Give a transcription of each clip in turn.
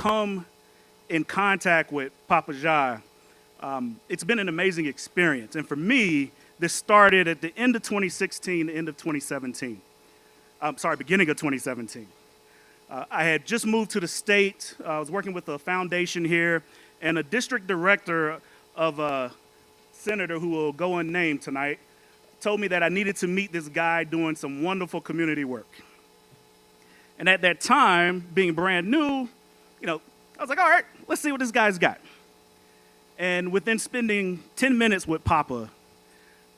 come in contact with Papa Ja, it's been an amazing experience. And for me, this started at the end of 2016, the end of 2017. Beginning of 2017. I had just moved to the state. I was working with a foundation here, and a district director of a senator who will go unnamed tonight told me that I needed to meet this guy doing some wonderful community work. And at that time, being brand new, I was like, all right, let's see what this guy's got. And within spending 10 minutes with Papa,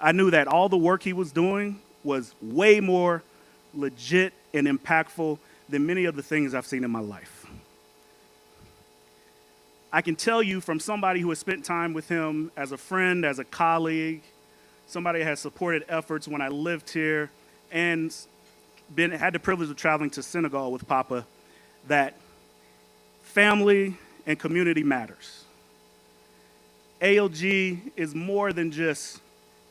I knew that all the work he was doing was way more legit and impactful than many of the things I've seen in my life. I can tell you from somebody who has spent time with him as a friend, as a colleague, somebody who has supported efforts when I lived here, and had the privilege of traveling to Senegal with Papa, that family and community matters. ALG is more than just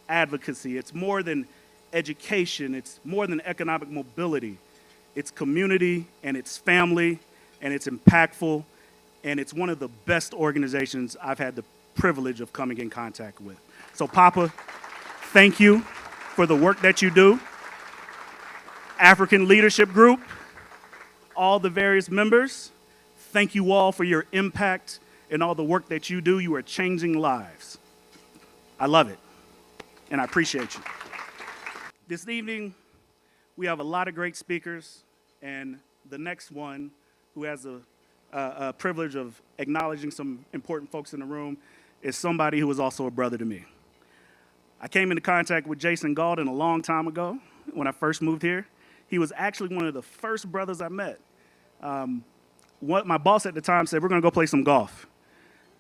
advocacy. It's more than education. It's more than economic mobility. It's community, and it's family, and it's impactful, and it's one of the best organizations I've had the privilege of coming in contact with. So Papa, thank you for the work that you do. African Leadership Group, all the various members, thank you all for your impact and all the work that you do. You are changing lives. I love it, and I appreciate you. This evening, we have a lot of great speakers, and the next one, who has a privilege of acknowledging some important folks in the room, is somebody who is also a brother to me. I came into contact with Jason Galden a long time ago when I first moved here. He was actually one of the first brothers I met. My boss at the time said, we're gonna go play some golf.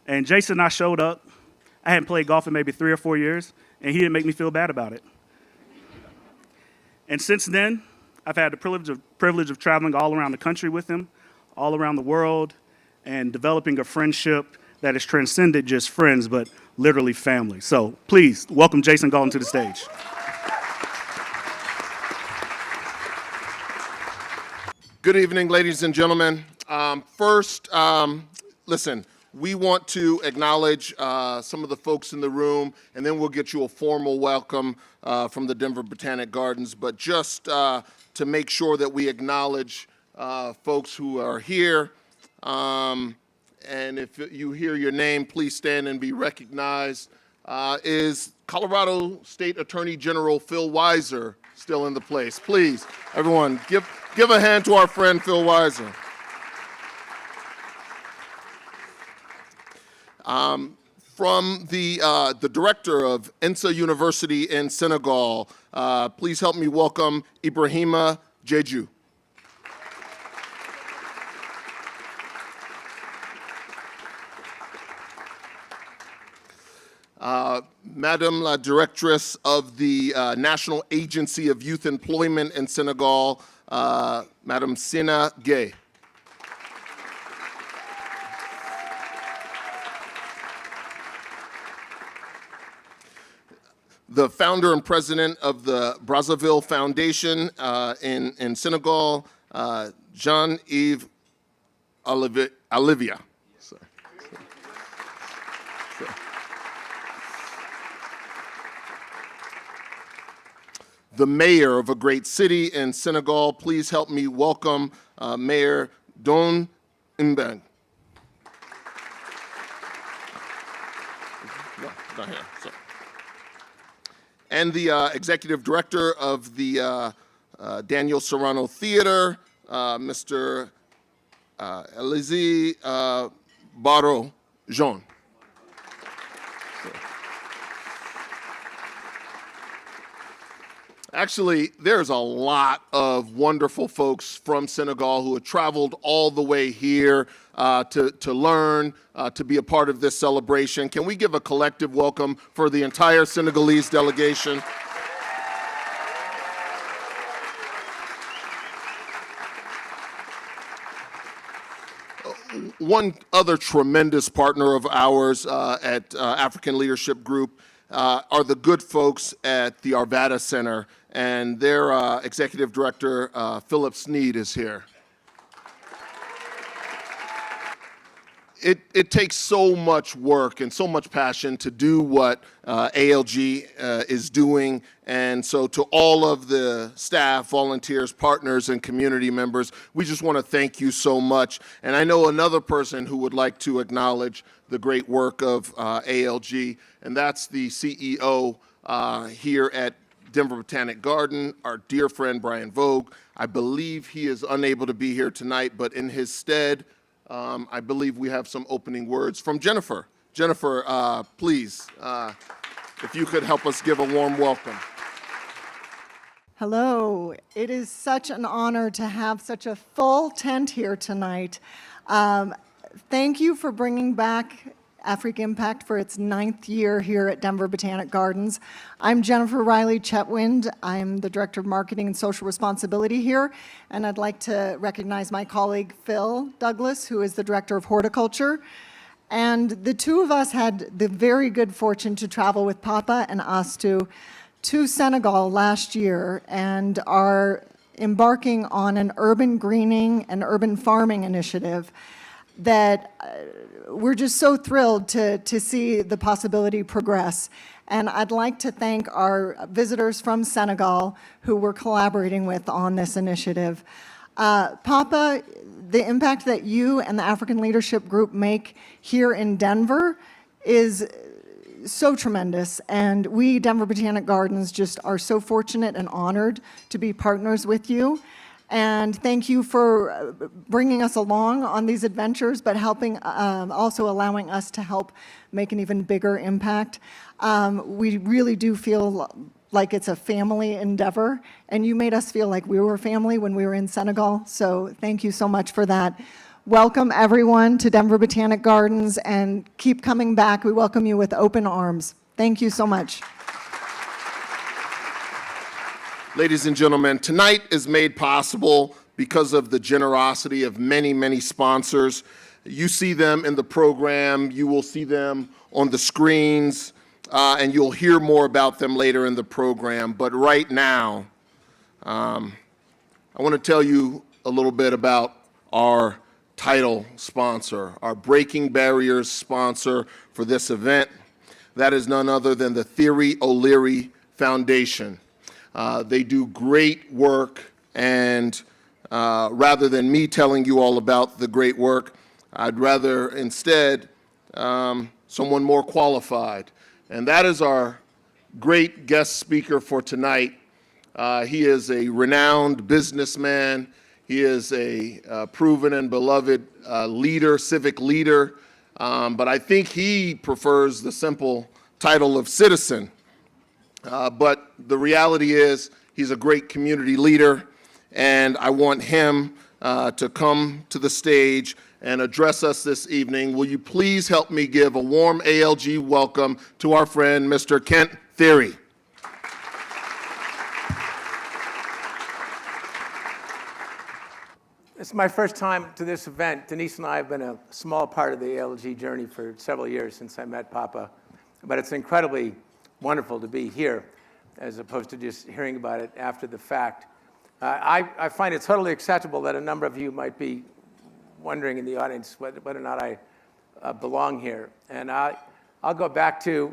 And Jason and I showed up. I hadn't played golf in maybe 3 or 4 years, and he didn't make me feel bad about it. And since then, I've had the privilege of traveling all around the country with him, all around the world, and developing a friendship that has transcended just friends, but literally family. So please, welcome Jason Galden to the stage. Good evening, ladies and gentlemen. Listen, we want to acknowledge some of the folks in the room, and then we'll get you a formal welcome from the Denver Botanic Gardens. But just to make sure that we acknowledge folks who are here, and if you hear your name, please stand and be recognized. Is Colorado State Attorney General Phil Weiser still in the place? Please, everyone, give a hand to our friend Phil Weiser. From the director of Ensa University in Senegal, please help me welcome Ibrahima Jeju. Madam la Directress of the National Agency of Youth Employment in Senegal, Madam Sina Gay. The founder and president of the Brazzaville Foundation in Senegal, Jean-Yves Olivia. The mayor of a great city in Senegal, please help me welcome Mayor Don Mbeng. No, not here, sorry. And the executive director of the Daniel Serrano Theater, Mr. Elizy Barro Jean. Actually, there's a lot of wonderful folks from Senegal who have traveled all the way here to learn, to be a part of this celebration. Can we give a collective welcome for the entire Senegalese delegation? One other tremendous partner of ours at African Leadership Group are the good folks at the Arvada Center, and their executive director, Philip Sneed, is here. it takes so much work and so much passion to do what ALG is doing. And so to all of the staff, volunteers, partners, and community members, we just want to thank you so much. And I know another person who would like to acknowledge the great work of ALG, and that's the CEO here at Denver Botanic Garden, our dear friend Brian Vogue. I believe he is unable to be here tonight, but in his stead, I believe we have some opening words from Jennifer. Jennifer, please, if you could help us give a warm welcome. Hello. It is such an honor to have such a full tent here tonight. Thank you for bringing back Afrik Impact for its 9th year here at Denver Botanic Gardens. I'm Jennifer Riley Chetwynd. I'm the Director of Marketing and Social Responsibility here, and I'd like to recognize my colleague Phil Douglas, who is the Director of Horticulture. And the two of us had the very good fortune to travel with Papa and Astu to Senegal last year and are embarking on an urban greening and urban farming initiative that we're just so thrilled to see the possibility progress. And I'd like to thank our visitors from Senegal who we're collaborating with on this initiative. Papa, the impact that you and the African Leadership Group make here in Denver is so tremendous, and we, Denver Botanic Gardens, just are so fortunate and honored to be partners with you. And thank you for bringing us along on these adventures, but helping, also allowing us to help make an even bigger impact. We really do feel like it's a family endeavor, and you made us feel like we were family when we were in Senegal, so thank you so much for that. Welcome everyone to Denver Botanic Gardens, and keep coming back. We welcome you with open arms. Thank you so much. Ladies and gentlemen, tonight is made possible because of the generosity of many, many sponsors. You see them in the program, you will see them on the screens, and you'll hear more about them later in the program. But right now, I want to tell you a little bit about our title sponsor, our Breaking Barriers sponsor for this event. That is none other than the Thierry O'Leary Foundation. They do great work, and rather than me telling you all about the great work, I'd rather instead someone more qualified. And that is our great guest speaker for tonight. He is a renowned businessman. He is a proven and beloved leader, civic leader, but I think he prefers the simple title of citizen. But the reality is he's a great community leader, and I want him to come to the stage and address us this evening. Will you please help me give a warm ALG welcome to our friend, Mr. Kent Thierry. It's my first time to this event. Denise and I have been a small part of the ALG journey for several years since I met Papa, but it's incredibly wonderful to be here as opposed to just hearing about it after the fact. I find it totally acceptable that a number of you might be wondering in the audience whether or not I belong here. And I'll go back to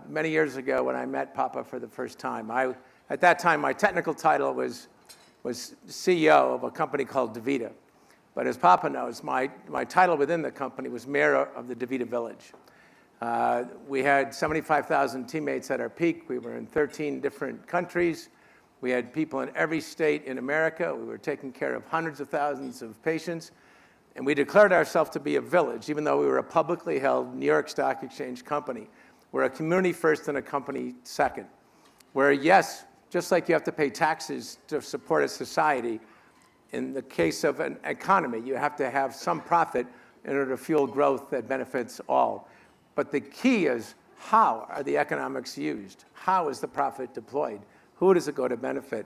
many years ago when I met Papa for the first time. At that time, my technical title was CEO of a company called DeVita. But as Papa knows, my title within the company was mayor of the DeVita Village. We had 75,000 teammates at our peak. We were in 13 different countries. We had people in every state in America. We were taking care of hundreds of thousands of patients. And we declared ourselves to be a village, even though we were a publicly held New York Stock Exchange company. We're a community first and a company second. Where, yes, just like you have to pay taxes to support a society, in the case of an economy, you have to have some profit in order to fuel growth that benefits all. But the key is, how are the economics used? How is the profit deployed? Who does it go to benefit?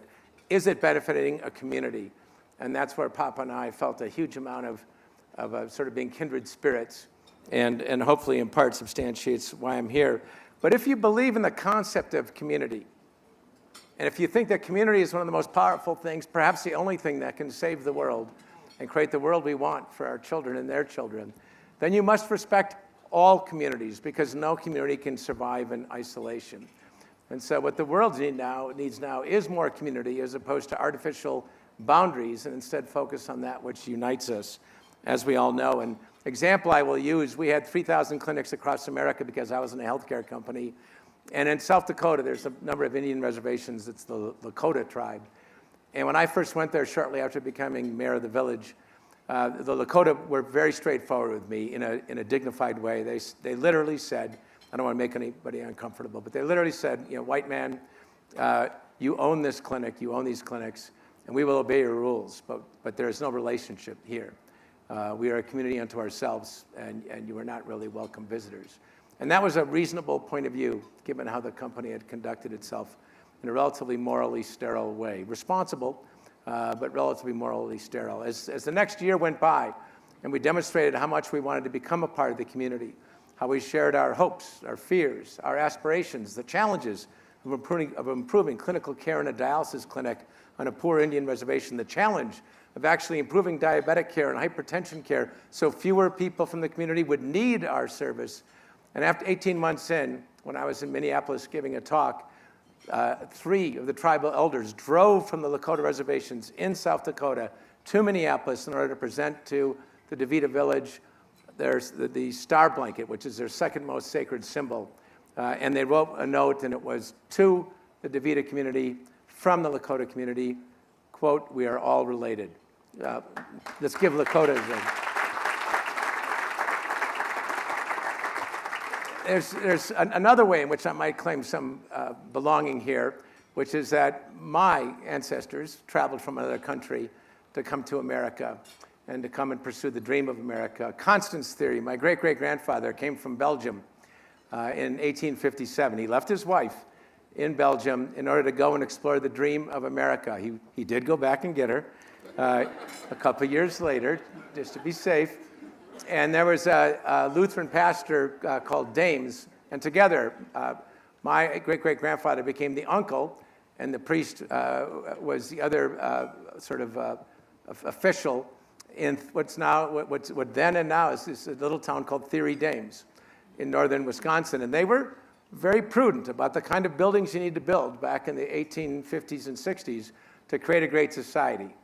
Is it benefiting a community? And that's where Papa and I felt a huge amount of sort of being kindred spirits, and hopefully in part substantiates why I'm here. But if you believe in the concept of community, and if you think that community is one of the most powerful things, perhaps the only thing that can save the world and create the world we want for our children and their children, then you must respect all communities, because no community can survive in isolation. And so what the world needs now is more community as opposed to artificial boundaries, and instead focus on that which unites us, as we all know. And example I will use, we had 3,000 clinics across America because I was in a healthcare company. And in South Dakota, there's a number of Indian reservations. It's the Lakota tribe. And when I first went there shortly after becoming mayor of the village, the Lakota were very straightforward with me in a dignified way. They literally said, I don't want to make anybody uncomfortable, but they literally said, you know, white man, you own this clinic, you own these clinics, and we will obey your rules, but there is no relationship here. We are a community unto ourselves, and you are not really welcome visitors. And that was a reasonable point of view, given how the company had conducted itself in a relatively morally sterile way. Responsible, but relatively morally sterile. As the next year went by, and we demonstrated how much we wanted to become a part of the community, how we shared our hopes, our fears, our aspirations, the challenges of improving clinical care in a dialysis clinic on a poor Indian reservation, the challenge of actually improving diabetic care and hypertension care so fewer people from the community would need our service. And after 18 months in, when I was in Minneapolis giving a talk, 3 of the tribal elders drove from the Lakota reservations in South Dakota to Minneapolis in order to present to the DeVita village there's the star blanket, which is their second most sacred symbol. And they wrote a note, and it was to the DeVita community from the Lakota community, quote, "We are all related." Let's give Lakotas There's another way in which I might claim some belonging here, which is that my ancestors traveled from another country to come to America and to come and pursue the dream of America. Constance theory, my great-great-grandfather came from Belgium in 1857. He left his wife in Belgium in order to go and explore the dream of America. He did go back and get her a couple years later, just to be safe. And there was a Lutheran pastor called Dames, and together, my great-great-grandfather became the uncle, and the priest was the other sort of official in what then and now is this little town called Theory Dames in northern Wisconsin. And they were very prudent about the kind of buildings you need to build back in the 1850s and 60s to create a great society.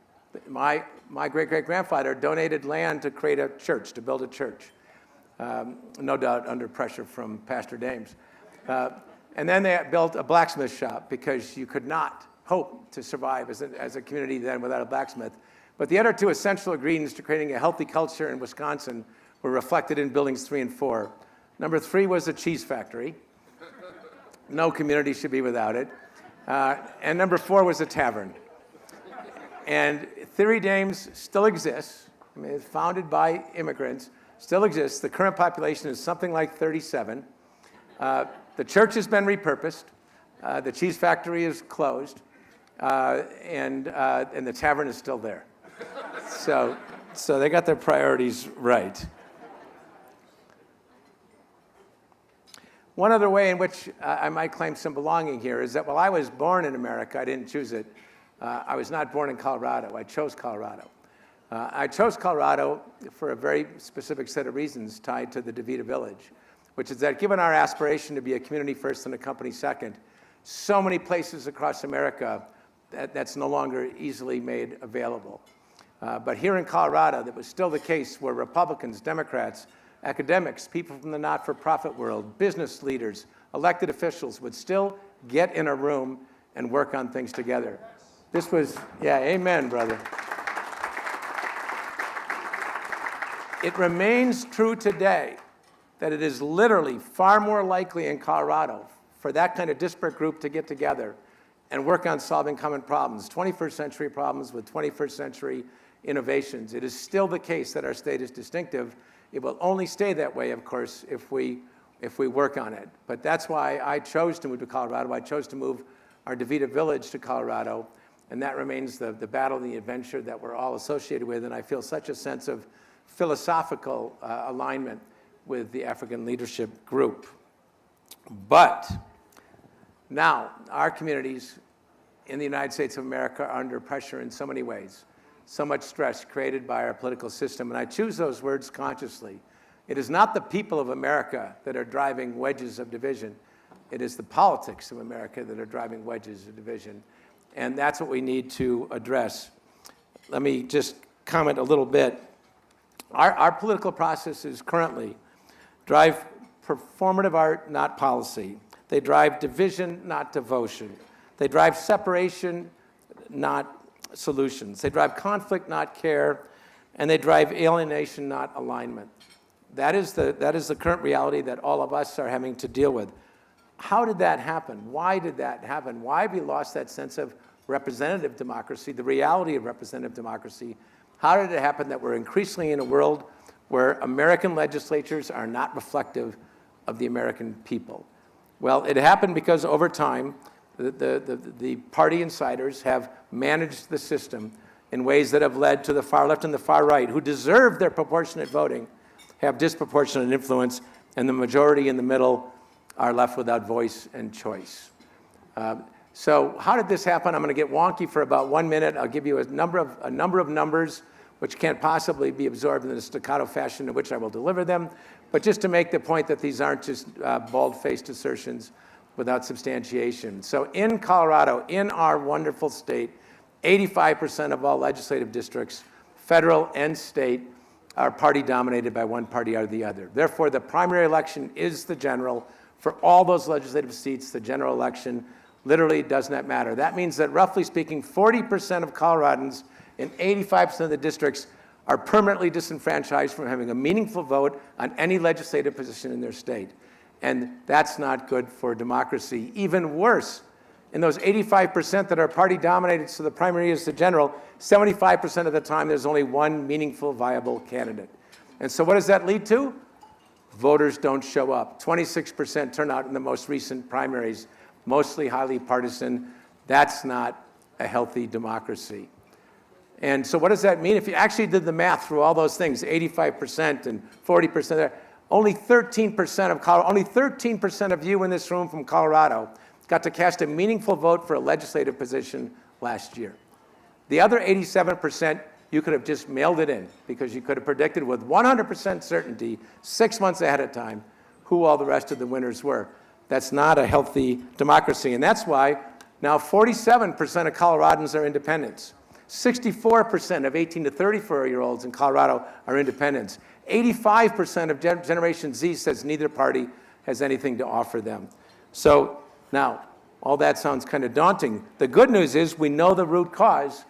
My great-great-grandfather donated land to create a church, to build a church, no doubt under pressure from Pastor Dames. And then they built a blacksmith shop because you could not hope to survive as a community then without a blacksmith. But the other 2 essential ingredients to creating a healthy culture in Wisconsin were reflected in buildings 3 and 4. Number 3 was a cheese factory. No community should be without it. And number 4 was a tavern. And Theory Dames still exists. I mean, it's founded by immigrants, still exists. The current population is something like 37. The church has been repurposed. The cheese factory is closed. And the tavern is still there. So they got their priorities right. One other way in which I might claim some belonging here is that while I was born in America, I didn't choose it. I was not born in Colorado. I chose Colorado. I chose Colorado for a very specific set of reasons tied to the DeVita Village, which is that given our aspiration to be a community first and a company second, so many places across America that's no longer easily made available. But here in Colorado, that was still the case where Republicans, Democrats, academics, people from the not-for-profit world, business leaders, elected officials would still get in a room and work on things together. This was, yeah, amen, brother. It remains true today that it is literally far more likely in Colorado for that kind of disparate group to get together and work on solving common problems, 21st century problems with 21st century innovations. It is still the case that our state is distinctive. It will only stay that way, of course, if we work on it. But that's why I chose to move to Colorado. I chose to move our DeVita Village to Colorado, and that remains the battle and the adventure that we're all associated with, and I feel such a sense of philosophical alignment with the African leadership group. But now, our communities in the United States of America are under pressure in so many ways, so much stress created by our political system, and I choose those words consciously It is not the people of America that are driving wedges of division. It is the politics of America that are driving wedges of division. And that's what we need to address. Let me just comment a little bit. Our political processes currently drive performative art, not policy. They drive division, not devotion. They drive separation, not solutions. They drive conflict, not care. And they drive alienation, not alignment. That is the current reality that all of us are having to deal with. How did that happen? Why did that happen? Why have we lost that sense of representative democracy, the reality of representative democracy? How did it happen that we're increasingly in a world where American legislatures are not reflective of the American people? Well, it happened because over time, the party insiders have managed the system in ways that have led to the far left and the far right, who deserve their proportionate voting, have disproportionate influence, and the majority in the middle are left without voice and choice. So how did this happen? I'm going to get wonky for about 1 minute. I'll give you a number of numbers which can't possibly be absorbed in the staccato fashion in which I will deliver them, but just to make the point that these aren't just bald-faced assertions without substantiation. So in Colorado, in our wonderful state, 85% of all legislative districts, federal and state, are party-dominated by one party or the other. Therefore, the primary election is the general. For all those legislative seats, the general election literally does not matter. That means that, roughly speaking, 40% of Coloradans in 85% of the districts are permanently disenfranchised from having a meaningful vote on any legislative position in their state. And that's not good for democracy. Even worse, in those 85% that are party-dominated, so the primary is the general, 75% of the time there's only one meaningful, viable candidate. And so what does that lead to? Voters don't show up. 26% turnout in the most recent primaries, mostly highly partisan. That's not a healthy democracy. And so what does that mean? If you actually did the math through all those things, 85% and 40% there, only 13% of you in this room from Colorado got to cast a meaningful vote for a legislative position last year. The other 87%, you could have just mailed it in because you could have predicted with 100% certainty 6 months ahead of time who all the rest of the winners were. That's not a healthy democracy. And that's why now 47% of Coloradans are independents. 64% of 18 to 34-year-olds in Colorado are independents. 85% of Generation Z says neither party has anything to offer them. So now, all that sounds kind of daunting. The good news is we know the root cause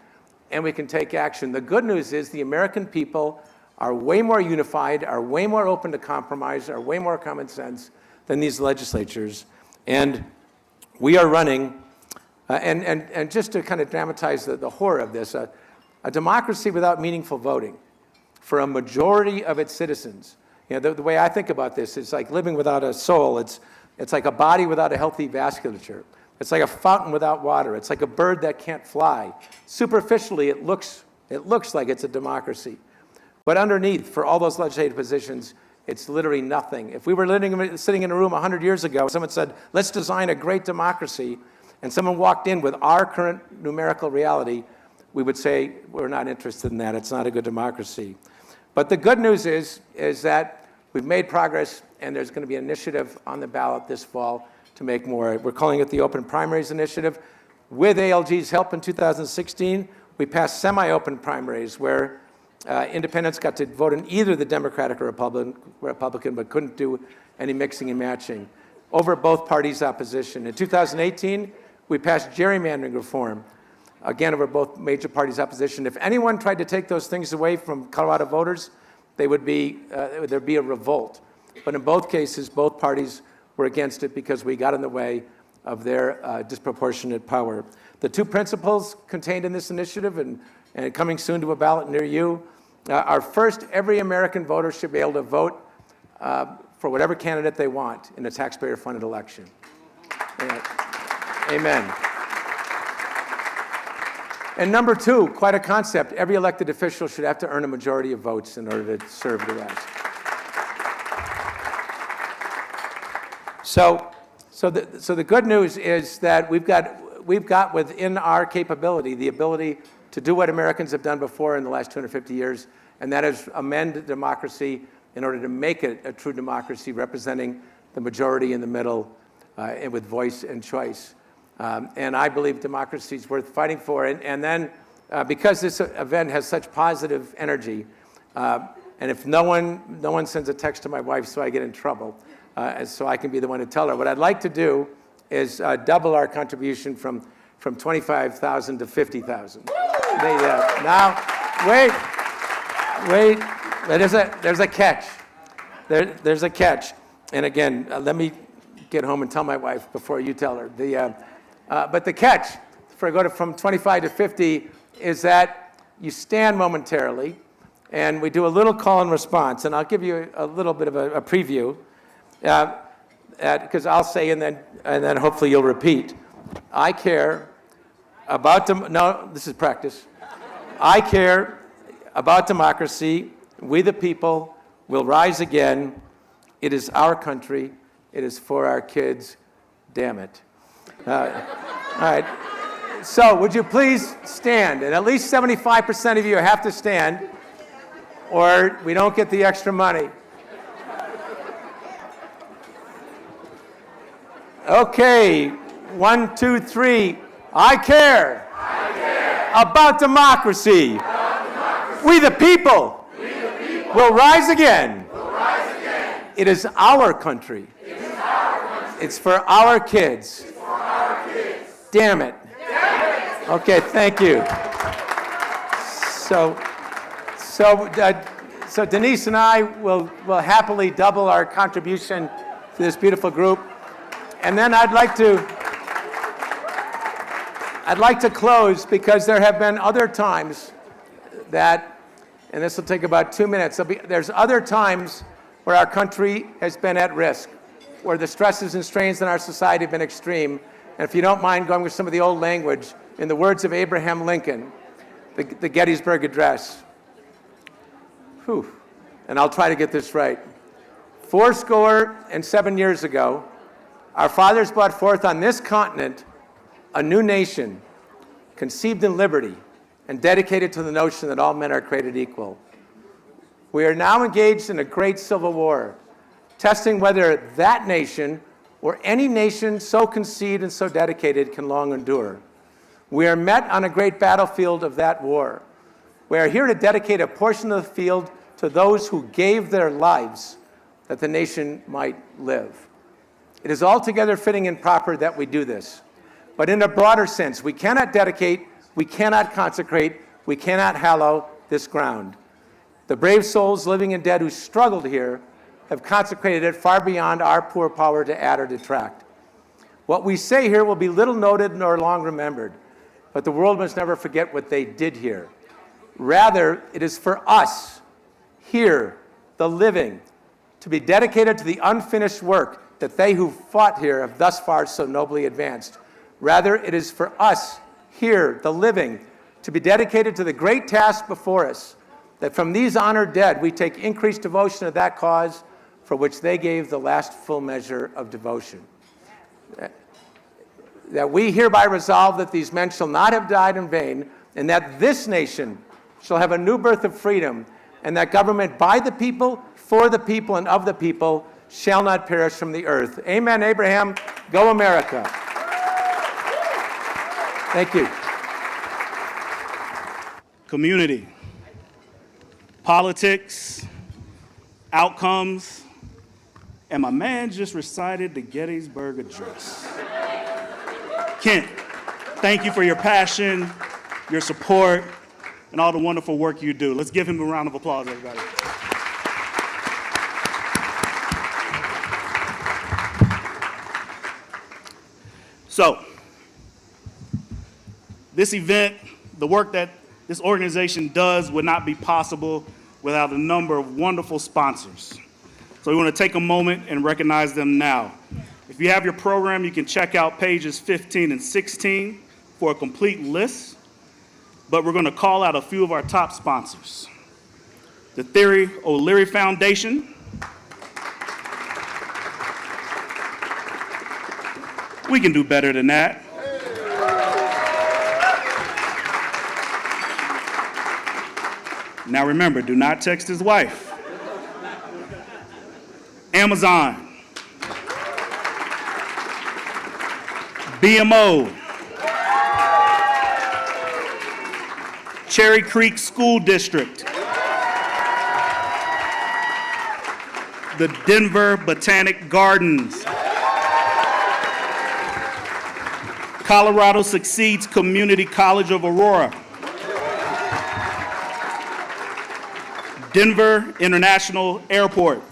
and we can take action. The good news is the American people are way more unified, are way more open to compromise, are way more common sense than these legislatures. And we are running, and just to kind of dramatize the horror of this, a democracy without meaningful voting for a majority of its citizens. You know, the way I think about this is like living without a soul. It's like a body without a healthy vasculature. It's like a fountain without water. It's like a bird that can't fly. Superficially, it looks like it's a democracy. But underneath, for all those legislative positions, it's literally nothing. If we were sitting in a room 100 years ago, someone said, let's design a great democracy, and someone walked in with our current numerical reality, we would say, we're not interested in that. It's not a good democracy. But the good news is that we've made progress, and there's going to be an initiative on the ballot this fall to make more. We're calling it the Open Primaries Initiative. With ALG's help in 2016, we passed semi-open primaries where independents got to vote in either the Democratic or Republican, but couldn't do any mixing and matching over both parties' opposition. In 2018, we passed gerrymandering reform, again, over both major parties' opposition. If anyone tried to take those things away from Colorado voters, there'd be a revolt. But in both cases, both parties were against it because we got in the way of their disproportionate power. The two principles contained in this initiative, and coming soon to a ballot near you, are first, every American voter should be able to vote for whatever candidate they want in a taxpayer-funded election. Amen. And number two, quite a concept, every elected official should have to earn a majority of votes in order to serve the rest. So the good news is that we've got within our capability the ability to do what Americans have done before in the last 250 years, and that is amend democracy in order to make it a true democracy representing the majority in the middle and with voice and choice. And I believe democracy is worth fighting for. And then because this event has such positive energy, and if no one sends a text to my wife so I get in trouble, so I can be the one to tell her, what I'd like to do is double our contribution from 25,000 to 50,000. Now, wait, there's a catch. There's a catch. And again, let me get home and tell my wife before you tell her. But the catch for I go from 25 to 50 is that you stand momentarily, and we do a little call and response. And I'll give you a little bit of a preview, because I'll say, and then hopefully you'll repeat. I care about no, this is practice. I care about democracy. We the people will rise again. It is our country. It is for our kids. Damn it. All right. So would you please stand? And at least 75% of you have to stand, or we don't get the extra money. Okay. 1, 2, 3. I care. About democracy. We the people. Will rise again. It is our country. It's for our kids. Damn it. Okay, thank you. So Denise and I will happily double our contribution to this beautiful group. And then I'd like to close, because there have been other times that, and this will take about 2 minutes, there's other times where our country has been at risk, where the stresses and strains in our society have been extreme. And if you don't mind going with some of the old language, in the words of Abraham Lincoln, the Gettysburg Address. Whew. And I'll try to get this right. fourscore and 7 years ago, our fathers brought forth on this continent a new nation, conceived in liberty and dedicated to the notion that all men are created equal. We are now engaged in a great civil war, testing whether that nation or any nation so conceived and so dedicated can long endure. We are met on a great battlefield of that war. We are here to dedicate a portion of the field to those who gave their lives that the nation might live. It is altogether fitting and proper that we do this. But in a broader sense, we cannot dedicate, we cannot consecrate, we cannot hallow this ground. The brave souls, living and dead, who struggled here have consecrated it far beyond our poor power to add or detract. What we say here will be little noted nor long remembered, but the world must never forget what they did here. Rather, it is for us, here, the living, to be dedicated to the unfinished work that they who fought here have thus far so nobly advanced. Rather, it is for us, here, the living, to be dedicated to the great task before us, that from these honored dead we take increased devotion to that cause for which they gave the last full measure of devotion. That we hereby resolve that these men shall not have died in vain, and that this nation shall have a new birth of freedom, and that government by the people, for the people, and of the people shall not perish from the earth. Amen, Abraham. Go America. Thank you. Community, politics, outcomes, and my man just recited the Gettysburg Address. Kent, thank you for your passion, your support, and all the wonderful work you do. Let's give him a round of applause, everybody. So, this event, the work that this organization does would not be possible without a number of wonderful sponsors. So we want to take a moment and recognize them now. If you have your program, you can check out pages 15 and 16 for a complete list, but we're going to call out a few of our top sponsors. The Theory O'Leary Foundation, we can do better than that. Now remember, do not text his wife. Amazon, BMO, Cherry Creek School District, the Denver Botanic Gardens, Colorado Succeeds Community College of Aurora, Denver International Airport,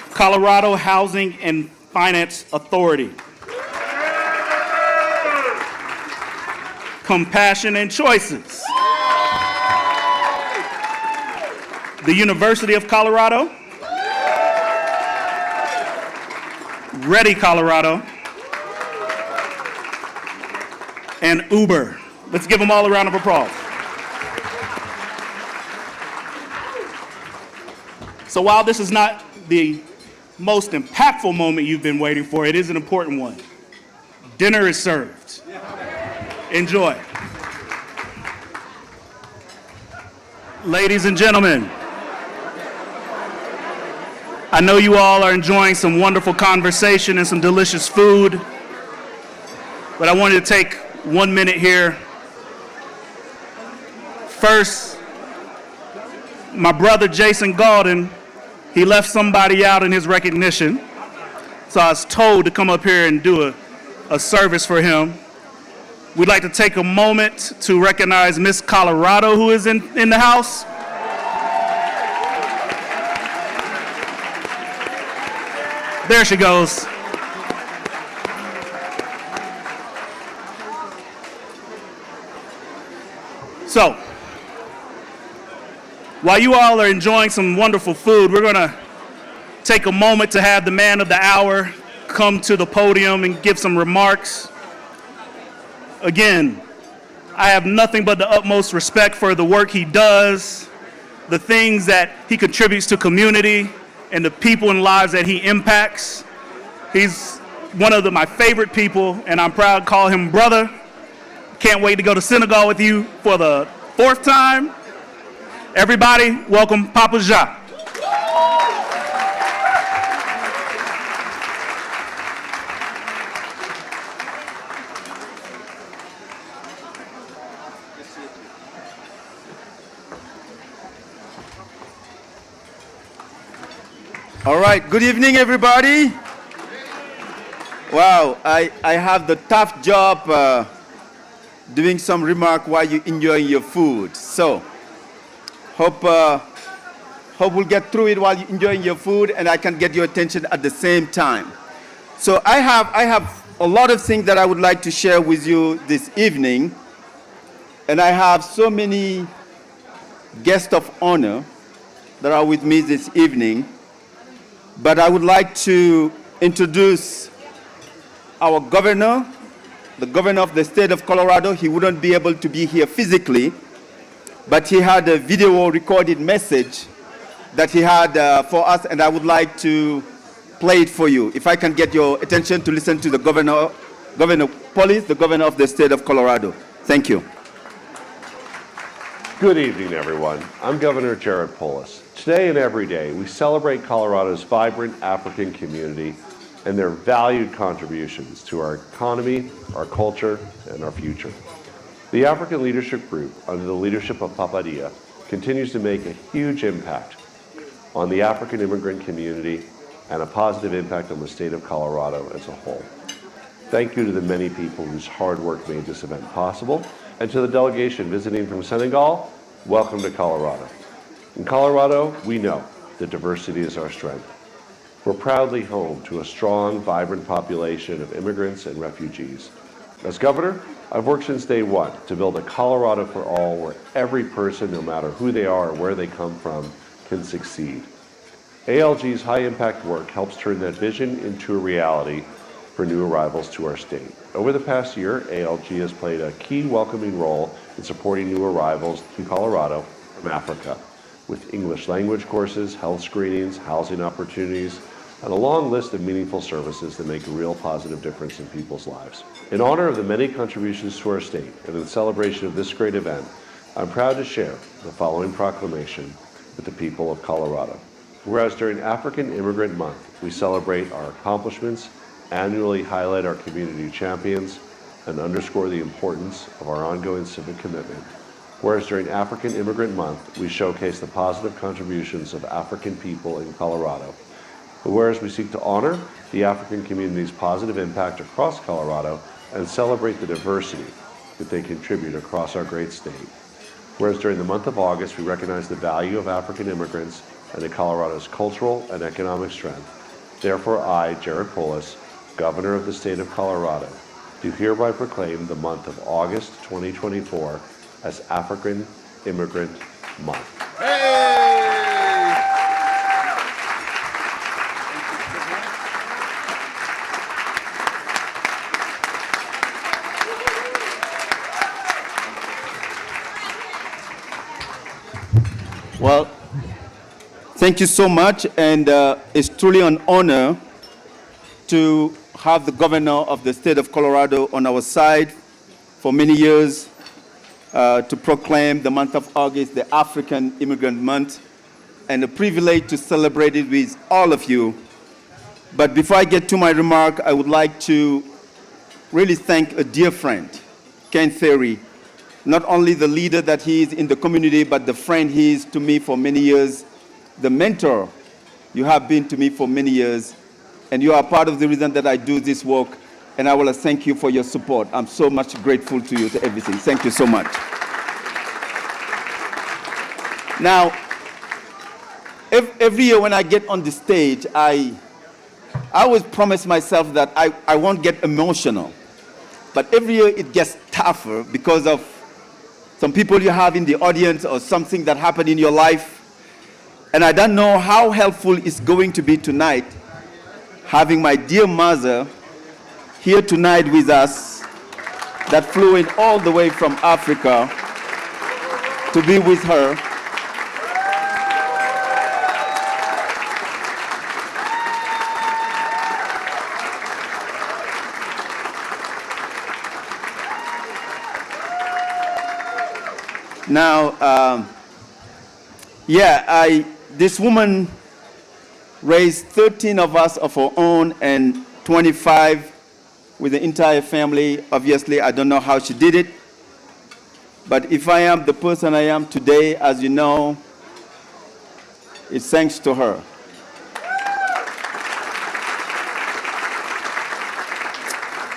Colorado Housing and Finance Authority, Compassion and Choices, the University of Colorado, Ready, Colorado, and Uber. Let's give them all a round of applause. So while this is not the most impactful moment you've been waiting for, it is an important one. Dinner is served. Enjoy. Ladies and gentlemen, I know you all are enjoying some wonderful conversation and some delicious food, but I wanted to take 1 minute here. First, my brother Jason Gaulden, he left somebody out in his recognition, so I was told to come up here and do a service for him. We'd like to take a moment to recognize Miss Colorado, who is in the house. There she goes. So, while you all are enjoying some wonderful food, we're gonna take a moment to have the man of the hour come to the podium and give some remarks. Again, I have nothing but the utmost respect for the work he does, the things that he contributes to community, and the people and lives that he impacts. He's one of my favorite people, and I'm proud to call him brother. Can't wait to go to Senegal with you for the 4th time. Everybody, welcome Papa Ja. All right, good evening, everybody. Wow, I have the tough job doing some remark while you're enjoying your food. So, hope we'll get through it while you're enjoying your food and I can get your attention at the same time. So I have a lot of things that I would like to share with you this evening. And I have so many guests of honor that are with me this evening. But I would like to introduce our governor, the governor of the state of Colorado. He wouldn't be able to be here physically, but he had a video recorded message that he had for us, and I would like to play it for you. If I can get your attention to listen to the Governor Polis, the governor of the state of Colorado. Thank you. Good evening, everyone. I'm Governor Jared Polis. Today and every day, we celebrate Colorado's vibrant African community and their valued contributions to our economy, our culture, and our future. The African Leadership Group, under the leadership of Papa Dia, continues to make a huge impact on the African immigrant community and a positive impact on the state of Colorado as a whole. Thank you to the many people whose hard work made this event possible, and to the delegation visiting from Senegal, welcome to Colorado. In Colorado, we know that diversity is our strength. We're proudly home to a strong, vibrant population of immigrants and refugees. As governor, I've worked since day one to build a Colorado for all where every person, no matter who they are or where they come from, can succeed. ALG's high-impact work helps turn that vision into a reality for new arrivals to our state. Over the past year, ALG has played a key welcoming role in supporting new arrivals to Colorado from Africa, with English language courses, health screenings, housing opportunities, and a long list of meaningful services that make a real positive difference in people's lives. In honor of the many contributions to our state and in celebration of this great event, I'm proud to share the following proclamation with the people of Colorado. Whereas during African Immigrant Month, we celebrate our accomplishments, annually highlight our community champions, and underscore the importance of our ongoing civic commitment. Whereas during African Immigrant Month, we showcase the positive contributions of African people in Colorado. But whereas we seek to honor the African community's positive impact across Colorado and celebrate the diversity that they contribute across our great state. Whereas during the month of August, we recognize the value of African immigrants and to Colorado's cultural and economic strength. Therefore, I, Jared Polis, Governor of the state of Colorado, do hereby proclaim the month of August 2024 as African Immigrant Month. Well, thank you so much, and it's truly an honor to have the governor of the state of Colorado on our side for many years to proclaim the month of August the African Immigrant Month, and a privilege to celebrate it with all of you. But before I get to my remark, I would like to really thank a dear friend, Ken Ferry, not only the leader that he is in the community, but the friend he is to me for many years, the mentor you have been to me for many years, and you are part of the reason that I do this work, and I want to thank you for your support. I'm so much grateful to you, to everything. Thank you so much. Now, every year when I get on the stage, I always promise myself that I won't get emotional, but every year it gets tougher because of some people you have in the audience or something that happened in your life. And I don't know how helpful it's going to be tonight, having my dear mother here tonight with us, that flew in all the way from Africa to be with her. Now, this woman raised 13 of us of her own and 25 with the entire family. Obviously, I don't know how she did it. But if I am the person I am today, as you know, it's thanks to her.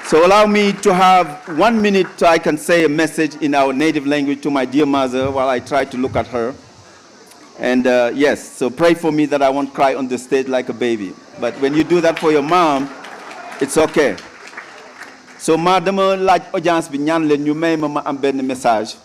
So allow me to have 1 minute so I can say a message in our native language to my dear mother while I try to look at her. And yes, so pray for me that I won't cry on the stage like a baby. But when you do that for your mom, it's okay. So madama laaj audience bi ñaan leen ñu may ma am benn message.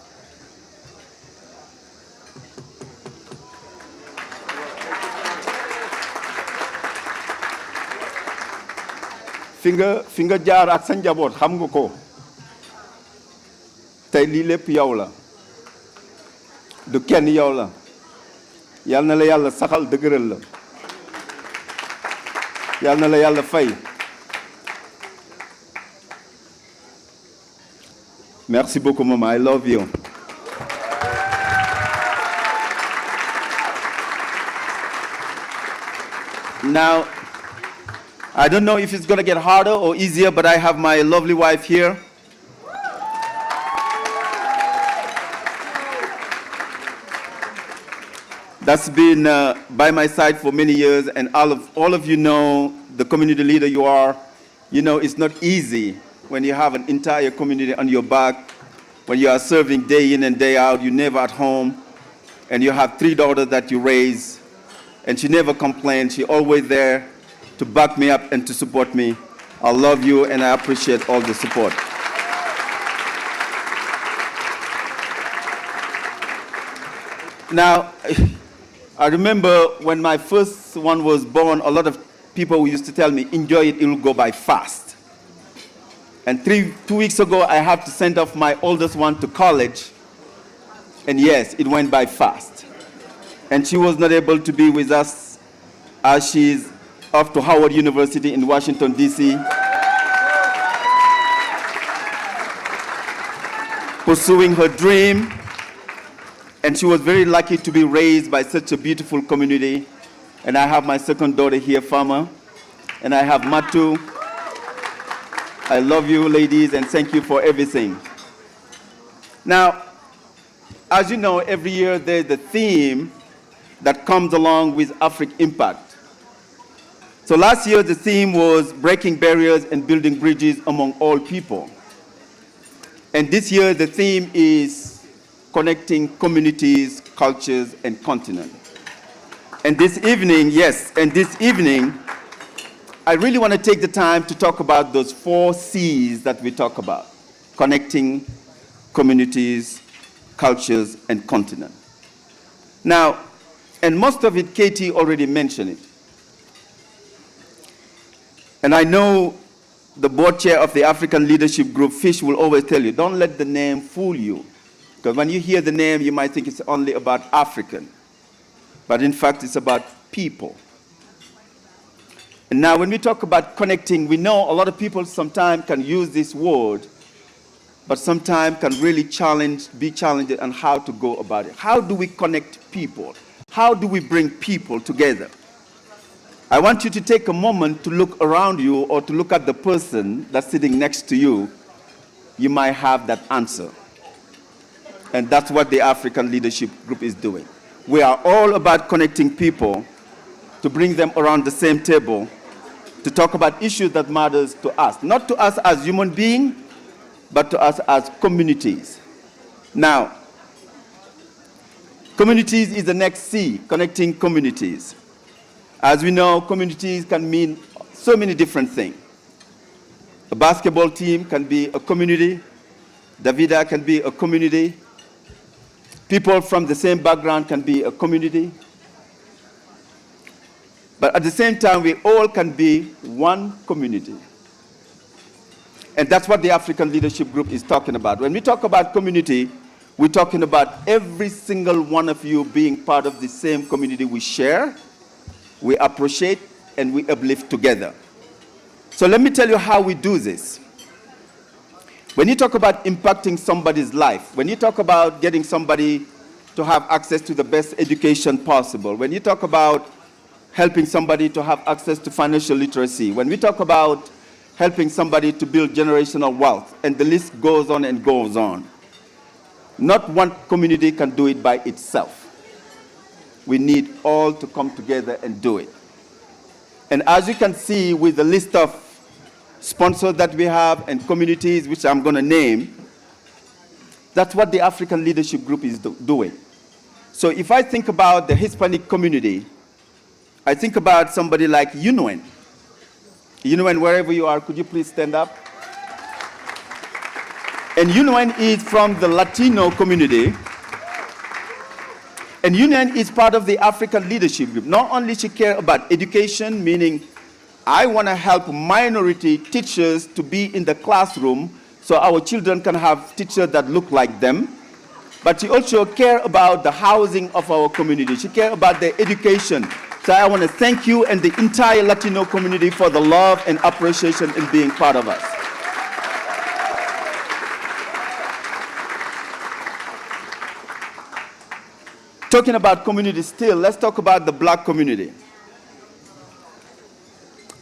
fi nga jaar ak sa njaboot xam nga ko tey lii lépp yow la du kenn yow la yal na la yàlla saxal dëgëral la yal na la yàlla fay. Merci beaucoup, Mama. I love you. Now, I don't know if it's going to get harder or easier, but I have my lovely wife here. That's been by my side for many years, and all of you know, the community leader you are, you know it's not easy when you have an entire community on your back, when you are serving day in and day out, you're never at home, and you have 3 daughters that you raise, and she never complains. She's always there to back me up and to support me. I love you, and I appreciate all the support. Now, I remember when my first one was born, a lot of people used to tell me, enjoy it, it will go by fast. And 2 weeks ago, I had to send off my oldest one to college. And yes, it went by fast. And she was not able to be with us as she's off to Howard University in Washington, D.C., pursuing her dream. And she was very lucky to be raised by such a beautiful community. And I have my second daughter here, Fama. And I have Matu. I love you, ladies, and thank you for everything. Now, as you know, every year there's a theme that comes along with African Impact. So last year, the theme was breaking barriers and building bridges among all people. And this year, the theme is connecting communities, cultures, and continents. And this evening, I really want to take the time to talk about those 4 C's that we talk about: connecting communities, cultures, and continent. Now, and most of it, Katie already mentioned it. And I know the board chair of the African Leadership Group, Fish, will always tell you, don't let the name fool you. Because when you hear the name, you might think it's only about African. But in fact, it's about people. And now when we talk about connecting, we know a lot of people sometimes can use this word, but sometimes can really be challenged on how to go about it. How do we connect people? How do we bring people together? I want you to take a moment to look around you or to look at the person that's sitting next to you. You might have that answer. And that's what the African Leadership Group is doing. We are all about connecting people to bring them around the same table to talk about issues that matters to us. Not to us as human beings, but to us as communities. Now, communities is the next C, connecting communities. As we know, communities can mean so many different things. A basketball team can be a community. Davida can be a community. People from the same background can be a community. But at the same time, we all can be one community. And that's what the African Leadership Group is talking about. When we talk about community, we're talking about every single one of you being part of the same community we share, we appreciate, and we uplift together. So let me tell you how we do this. When you talk about impacting somebody's life, when you talk about getting somebody to have access to the best education possible, when you talk about helping somebody to have access to financial literacy, when we talk about helping somebody to build generational wealth, and the list goes on and goes on. Not one community can do it by itself. We need all to come together and do it. And as you can see with the list of sponsors that we have and communities, which I'm going to name, that's what the African Leadership Group is doing. So if I think about the Hispanic community, I think about somebody like Yunuen. Yunuen, wherever you are, could you please stand up? And Yunuen is from the Latino community. And Yunuen is part of the African Leadership Group. Not only she cares about education, meaning I want to help minority teachers to be in the classroom so our children can have teachers that look like them. But she also cares about the housing of our community. She cares about the education. So I want to thank you and the entire Latino community for the love and appreciation in being part of us. Talking about community still, let's talk about the Black community.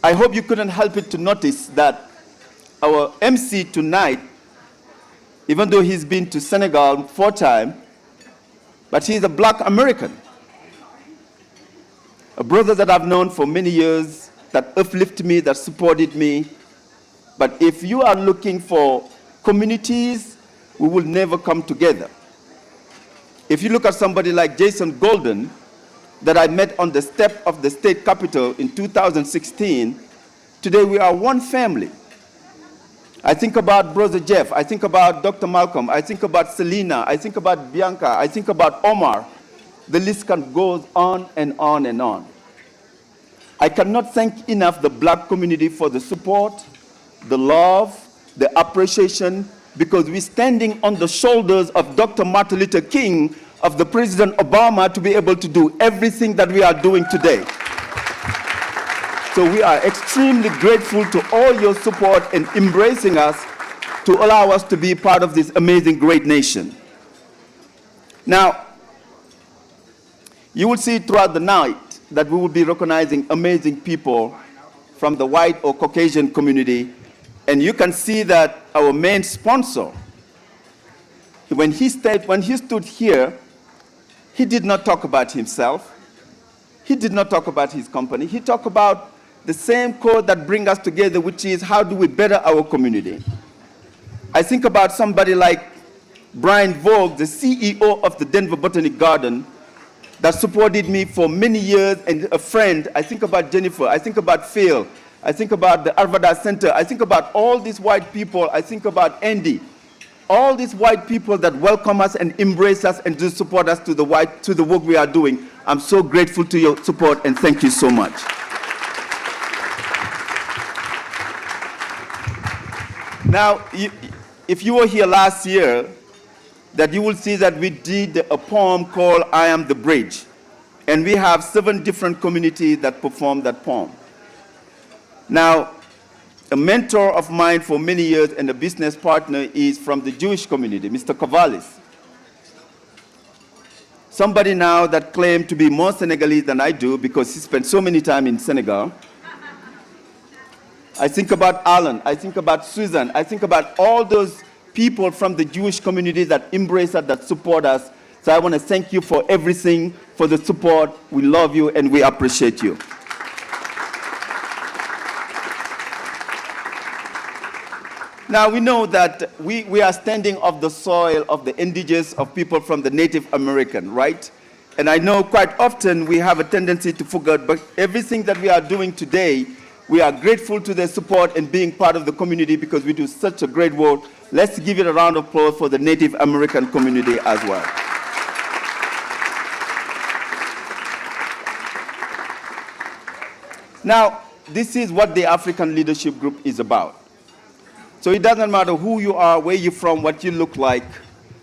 I hope you couldn't help it to notice that our MC tonight, even though he's been to Senegal 4 times, but he's a Black American. A brother that I've known for many years, that uplifted me, that supported me. But if you are looking for communities, we will never come together. If you look at somebody like Jason Golden, that I met on the step of the state capitol in 2016, today we are one family. I think about Brother Jeff, I think about Dr. Malcolm, I think about Selena, I think about Bianca, I think about Omar. The list can go on and on and on. I cannot thank enough the Black community for the support, the love, the appreciation, because we're standing on the shoulders of Dr. Martin Luther King, of the President Obama, to be able to do everything that we are doing today. So we are extremely grateful to all your support and embracing us to allow us to be part of this amazing, great nation. Now, You will see throughout the night that we will be recognizing amazing people from the white or Caucasian community. And you can see that our main sponsor, when he stood here, he did not talk about himself. He did not talk about his company. He talked about the same code that brings us together, which is how do we better our community. I think about somebody like Brian Vogue, the CEO of the Denver Botanic Garden, that supported me for many years, and a friend. I think about Jennifer. I think about Phil. I think about the Arvada Center. I think about all these white people. I think about Andy. All these white people that welcome us and embrace us and do support us to the work we are doing. I'm so grateful to your support, and thank you so much. Now, if you were here last year, that you will see that we did a poem called I Am the Bridge. And we have 7 different communities that perform that poem. Now, a mentor of mine for many years and a business partner is from the Jewish community, Mr. Kavalis. Somebody now that claims to be more Senegalese than I do because he spent so many time in Senegal. I think about Alan, I think about Susan, I think about all those people from the Jewish community that embrace us, that support us. So I want to thank you for everything, for the support. We love you and we appreciate you. Now we know that we are standing on the soil of the indigenous, of people from the Native American, right? And I know quite often we have a tendency to forget, but everything that we are doing today, we are grateful to their support and being part of the community because we do such a great work. Let's give it a round of applause for the Native American community as well. Now, this is what the African Leadership Group is about. So it doesn't matter who you are, where you're from, what you look like.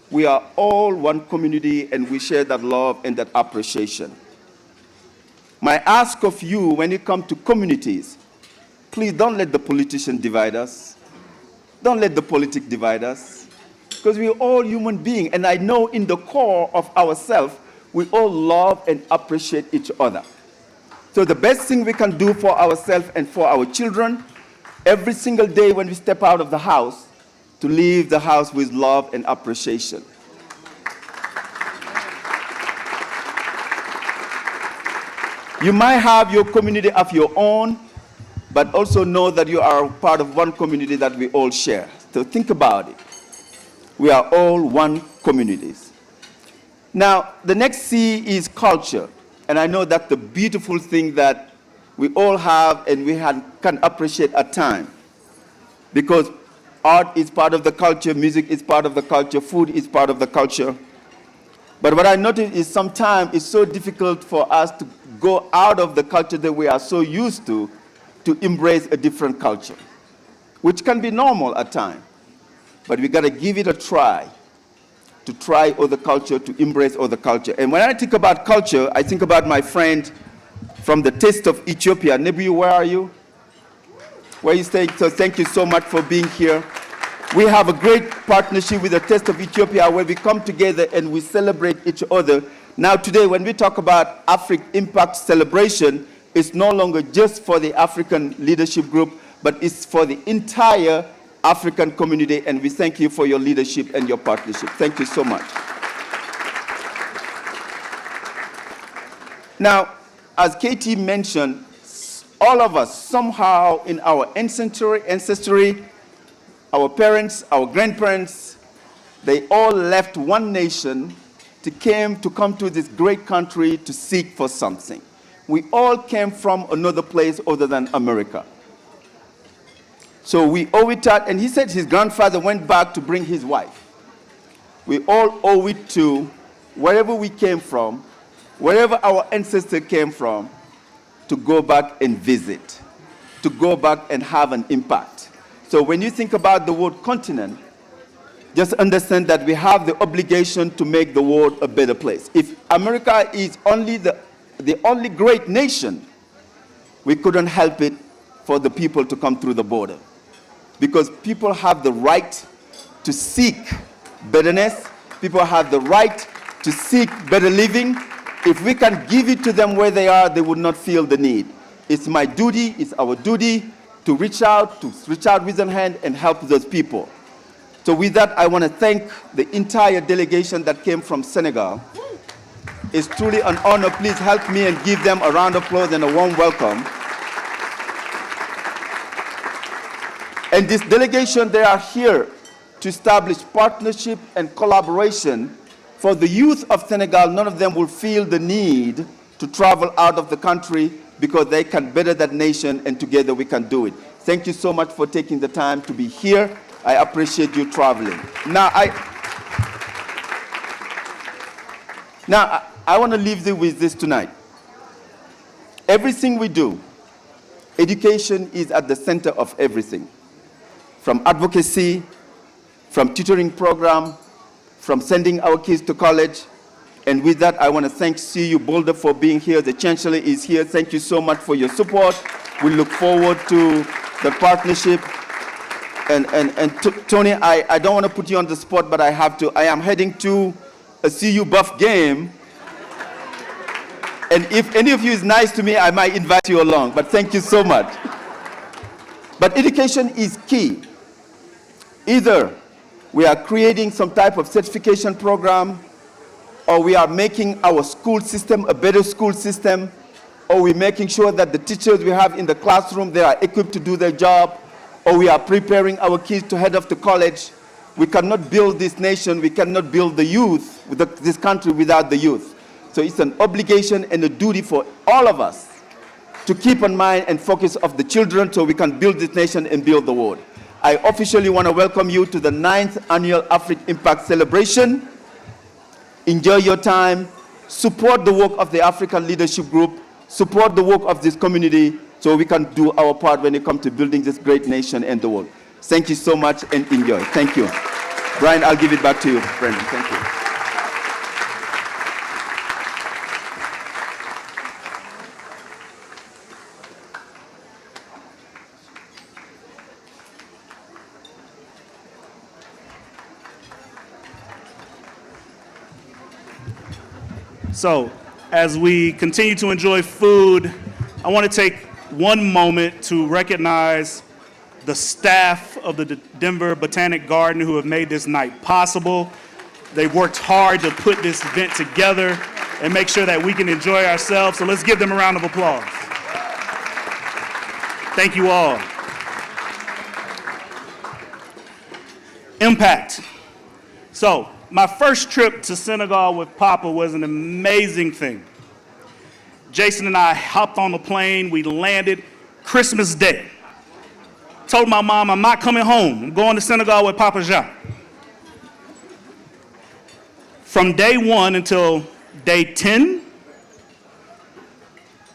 We are all one community and we share that love and that appreciation. My ask of you when it comes to communities, please don't let the politician divide us. Don't let the politics divide us. Because we're all human beings. And I know in the core of ourselves, we all love and appreciate each other. So the best thing we can do for ourselves and for our children, every single day when we step out of the house, to leave the house with love and appreciation. You might have your community of your own, but also know that you are part of one community that we all share. So think about it. We are all one community. Now, the next C is culture. And I know that's the beautiful thing that we all have and we can appreciate at times. Because art is part of the culture, music is part of the culture, food is part of the culture. But what I noticed is sometimes it's so difficult for us to go out of the culture that we are so used to embrace a different culture, which can be normal at times. But we got to give it a try, to try other culture, to embrace other culture. And when I think about culture, I think about my friend from the Taste of Ethiopia. Nebu, where are you? Where are you staying? So thank you so much for being here. We have a great partnership with the Taste of Ethiopia where we come together and we celebrate each other. Now today, when we talk about Afrik Impact Celebration, it's no longer just for the African Leadership Group, but it's for the entire African community, and we thank you for your leadership and your partnership. Thank you so much. Now, as Katie mentioned, all of us, somehow in our ancestry, our parents, our grandparents, they all left one nation to come to this great country to seek for something. We all came from another place other than America. So we owe it to, and he said his grandfather went back to bring his wife. We all owe it to wherever we came from, wherever our ancestors came from, to go back and visit, to go back and have an impact. So when you think about the word continent, just understand that we have the obligation to make the world a better place. If America is only the only great nation, we couldn't help it for the people to come through the border. Because people have the right to seek betterness, people have the right to seek better living, If we can give it to them where they are, they would not feel the need. It's my duty, it's our duty to reach out with a hand and help those people. So with that, I want to thank the entire delegation that came from Senegal. It's truly an honor. Please help me and give them a round of applause and a warm welcome. And this delegation, they are here to establish partnership and collaboration for the youth of Senegal. None of them will feel the need to travel out of the country because they can better that nation, and together we can do it. Thank you so much for taking the time to be here. I appreciate you traveling. Now, I want to leave you with this tonight. Everything we do, education is at the center of everything. From advocacy, from tutoring program, from sending our kids to college. And with that, I want to thank CU Boulder for being here. The Chancellor is here. Thank you so much for your support. We look forward to the partnership. And Tony, I don't want to put you on the spot, but I have to. I am heading to a CU Buff game. And if any of you is nice to me, I might invite you along. But thank you so much. But education is key. Either we are creating some type of certification program, or we are making our school system a better school system, or we're making sure that the teachers we have in the classroom, they are equipped to do their job, or we are preparing our kids to head off to college. We cannot build this nation, we cannot build the youth, this country without the youth. So it's an obligation and a duty for all of us to keep in mind and focus on the children so we can build this nation and build the world. I officially want to welcome you to the 9th Annual Afrik Impact Celebration. Enjoy your time, support the work of the African Leadership Group, support the work of this community so we can do our part when it comes to building this great nation and the world. Thank you so much and enjoy. Thank you. Brian, I'll give it back to you, Brendan. Thank you. So, as we continue to enjoy food, I want to take one moment to recognize the staff of the Denver Botanic Garden who have made this night possible. They've worked hard to put this event together and make sure that we can enjoy ourselves. So let's give them a round of applause. Thank you all. Impact. So, my first trip to Senegal with Papa was an amazing thing. Jason and I hopped on the plane, we landed Christmas Day. Told my mom, I'm not coming home, I'm going to Senegal with Papa Jacques. From day 1 until day 10,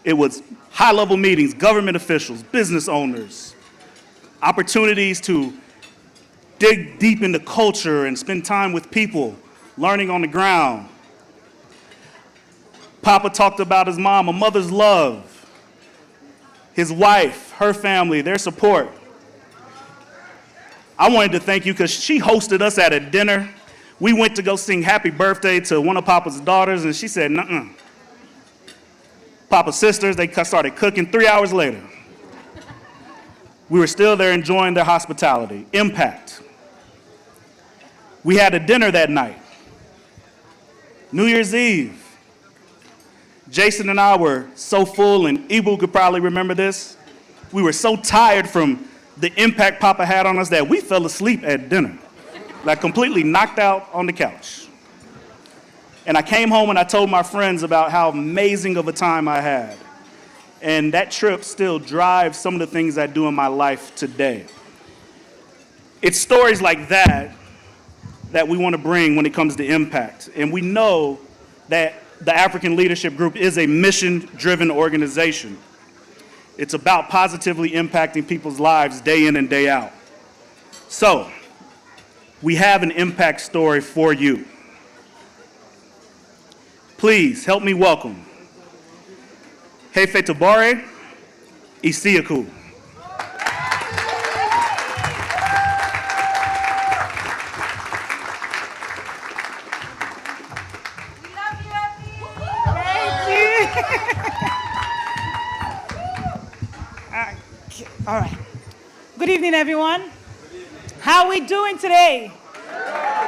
it was high-level meetings, government officials, business owners, opportunities to dig deep into culture and spend time with people, learning on the ground. Papa talked about his mom, a mother's love, his wife, her family, their support. I wanted to thank you because she hosted us at a dinner. We went to go sing happy birthday to one of Papa's daughters, and she said, nuh-uh. Papa's sisters, they started cooking 3 hours later. We were still there enjoying their hospitality. Impact. We had a dinner that night. New Year's Eve. Jason and I were so full, and Ibu could probably remember this. We were so tired from the impact Papa had on us that we fell asleep at dinner, like completely knocked out on the couch. And I came home and I told my friends about how amazing of a time I had. And that trip still drives some of the things I do in my life today. It's stories like that that we want to bring when it comes to impact. And we know that the African Leadership Group is a mission-driven organization. It's about positively impacting people's lives day in and day out. So, we have an impact story for you. Please help me welcome Hefe Tabare Isiaku. All right. Good evening, everyone. How are we doing today?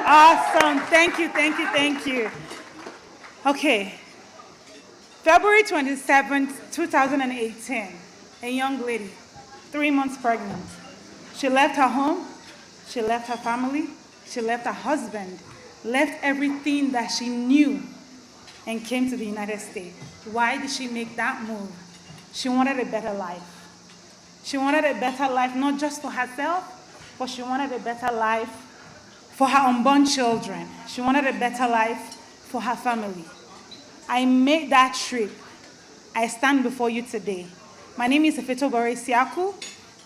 Awesome. Thank you, thank you, thank you. Okay. February 27th, 2018, a young lady, 3 months pregnant. She left her home, she left her family, she left her husband, left everything that she knew and came to the United States. Why did she make that move? She wanted a better life. She wanted a better life, not just for herself, but she wanted a better life for her unborn children. She wanted a better life for her family. I made that trip. I stand before you today. My name is Efeto Siaku,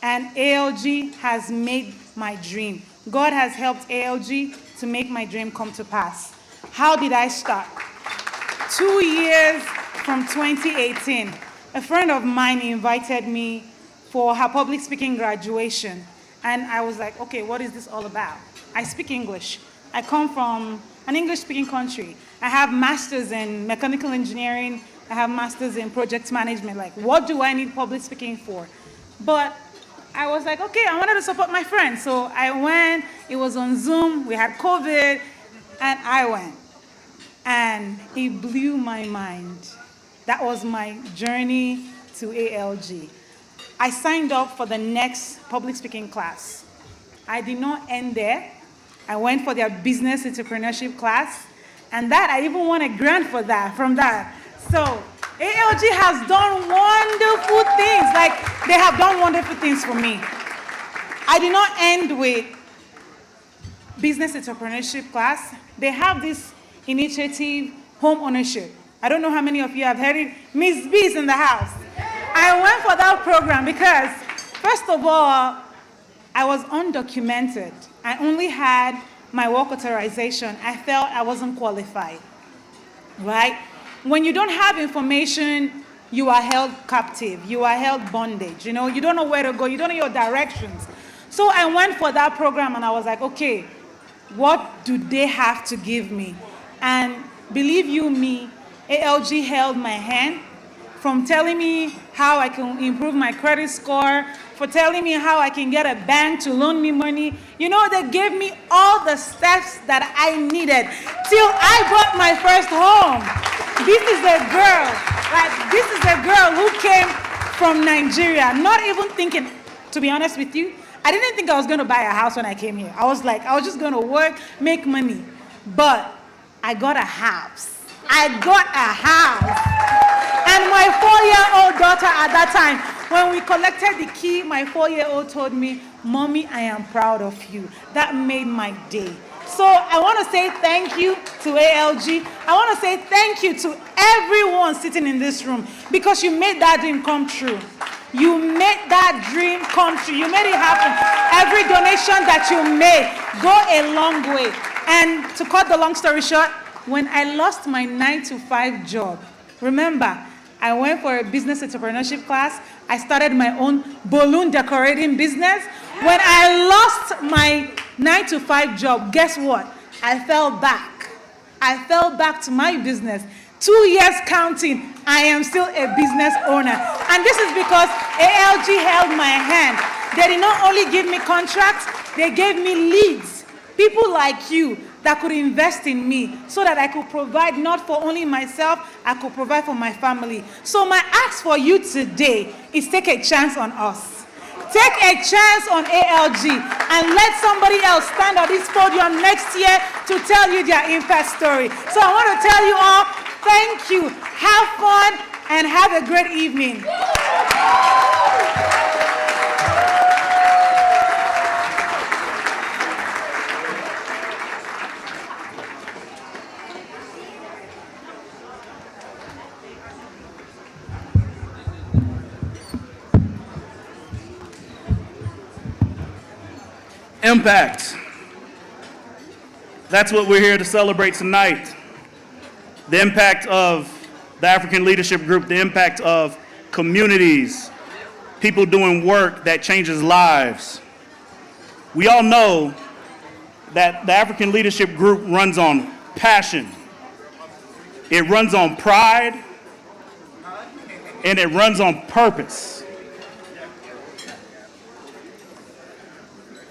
and ALG has made my dream. God has helped ALG to make my dream come to pass. How did I start? 2 years from 2018, a friend of mine invited me for her public speaking graduation. And I was like, okay, what is this all about? I speak English. I come from an English-speaking country. I have masters in mechanical engineering. I have masters in project management. Like, what do I need public speaking for? But I was like, okay, I wanted to support my friends. So I went, it was on Zoom, we had COVID, and I went. And it blew my mind. That was my journey to ALG. I signed up for the next public speaking class. I did not end there. I went for their business entrepreneurship class, and that I even won a grant for that, from that. So ALG has done wonderful things. Like, they have done wonderful things for me. I did not end with business entrepreneurship class. They have this initiative, home ownership. I don't know how many of you have heard it. Miss B is in the house. I went for that program because, first of all, I was undocumented. I only had my work authorization. I felt I wasn't qualified, right? When you don't have information, you are held captive. You are held bondage. You know, you don't know where to go. You don't know your directions. So I went for that program, and I was like, okay, what do they have to give me? And believe you me, ALG held my hand, from telling me how I can improve my credit score, for telling me how I can get a bank to loan me money. You know, they gave me all the steps that I needed till I bought my first home. This is a girl who came from Nigeria, not even thinking, to be honest with you, I didn't think I was gonna buy a house when I came here. I was like, I was just gonna work, make money. But I got a house. And my 4-year-old daughter at that time, when we collected the key, my 4-year-old told me, Mommy, I am proud of you. That made my day. So I want to say thank you to ALG. I want to say thank you to everyone sitting in this room, because you made that dream come true. You made that dream come true. You made it happen. Every donation that you made go a long way. And to cut the long story short, when I lost my 9-to-5 job, remember, I went for a business entrepreneurship class. I started my own balloon decorating business. When I lost my 9-to-5 job, guess what? I fell back. I fell back to my business. 2 years counting, I am still a business owner. And this is because ALG held my hand. They did not only give me contracts, they gave me leads. People like you that could invest in me so that I could provide not for only myself, I could provide for my family. So my ask for you today is take a chance on us. Take a chance on ALG and let somebody else stand on this podium next year to tell you their impact story. So I want to tell you all, thank you, have fun, and have a great evening. Impact. That's what we're here to celebrate tonight. The impact of the African Leadership Group, the impact of communities, people doing work that changes lives. We all know that the African Leadership Group runs on passion. It runs on pride. and it runs on purpose.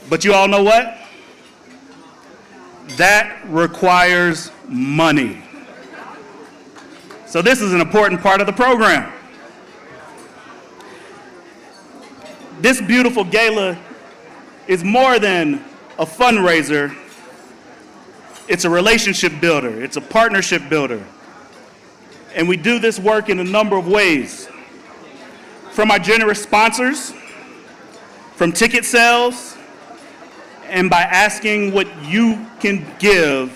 But you all know what? That requires money. So this is an important part of the program. This beautiful gala is more than a fundraiser. It's a relationship builder. It's a partnership builder. And we do this work in a number of ways. From our generous sponsors, from ticket sales, and by asking what you can give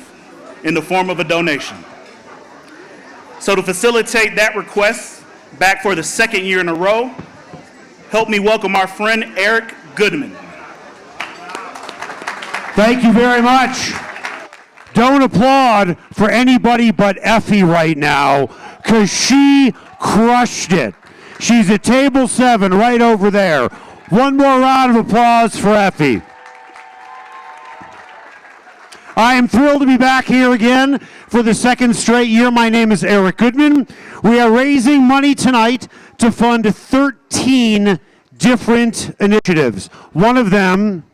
in the form of a donation. So to facilitate that request back for the second year in a row, help me welcome our friend Eric Goodman. Thank you very much. Don't applaud for anybody but Effie right now, because she crushed it. She's at table 7 right over there. One more round of applause for Effie. I am thrilled to be back here again for the second straight year. My name is Eric Goodman. We are raising money tonight to fund 13 different initiatives. One of them,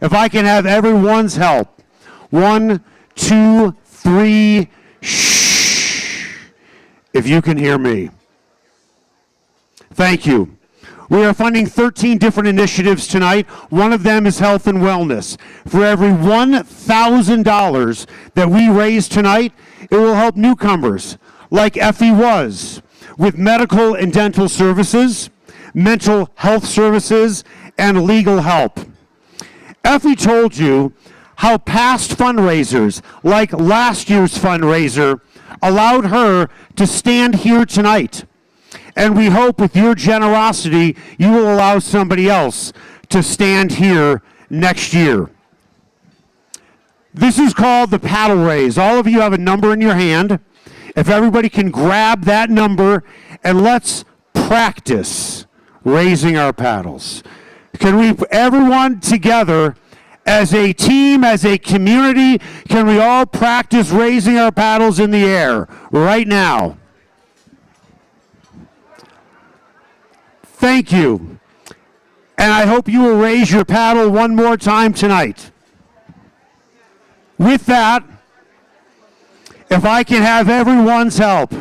if I can have everyone's help. 1, 2, 3, shh. If you can hear me. Thank you. We are funding 13 different initiatives tonight. One of them is health and wellness. For every $1,000 that we raise tonight, it will help newcomers, like Effie was, with medical and dental services, mental health services, and legal help. Effie told you how past fundraisers, like last year's fundraiser, allowed her to stand here tonight. And we hope with your generosity, you will allow somebody else to stand here next year. This is called the paddle raise. All of you have a number in your hand. If everybody can grab that number, and let's practice raising our paddles. Can we, everyone together, as a team, as a community, can we all practice raising our paddles in the air right now? Thank you. And I hope you will raise your paddle one more time tonight. With that, if I can have everyone's help,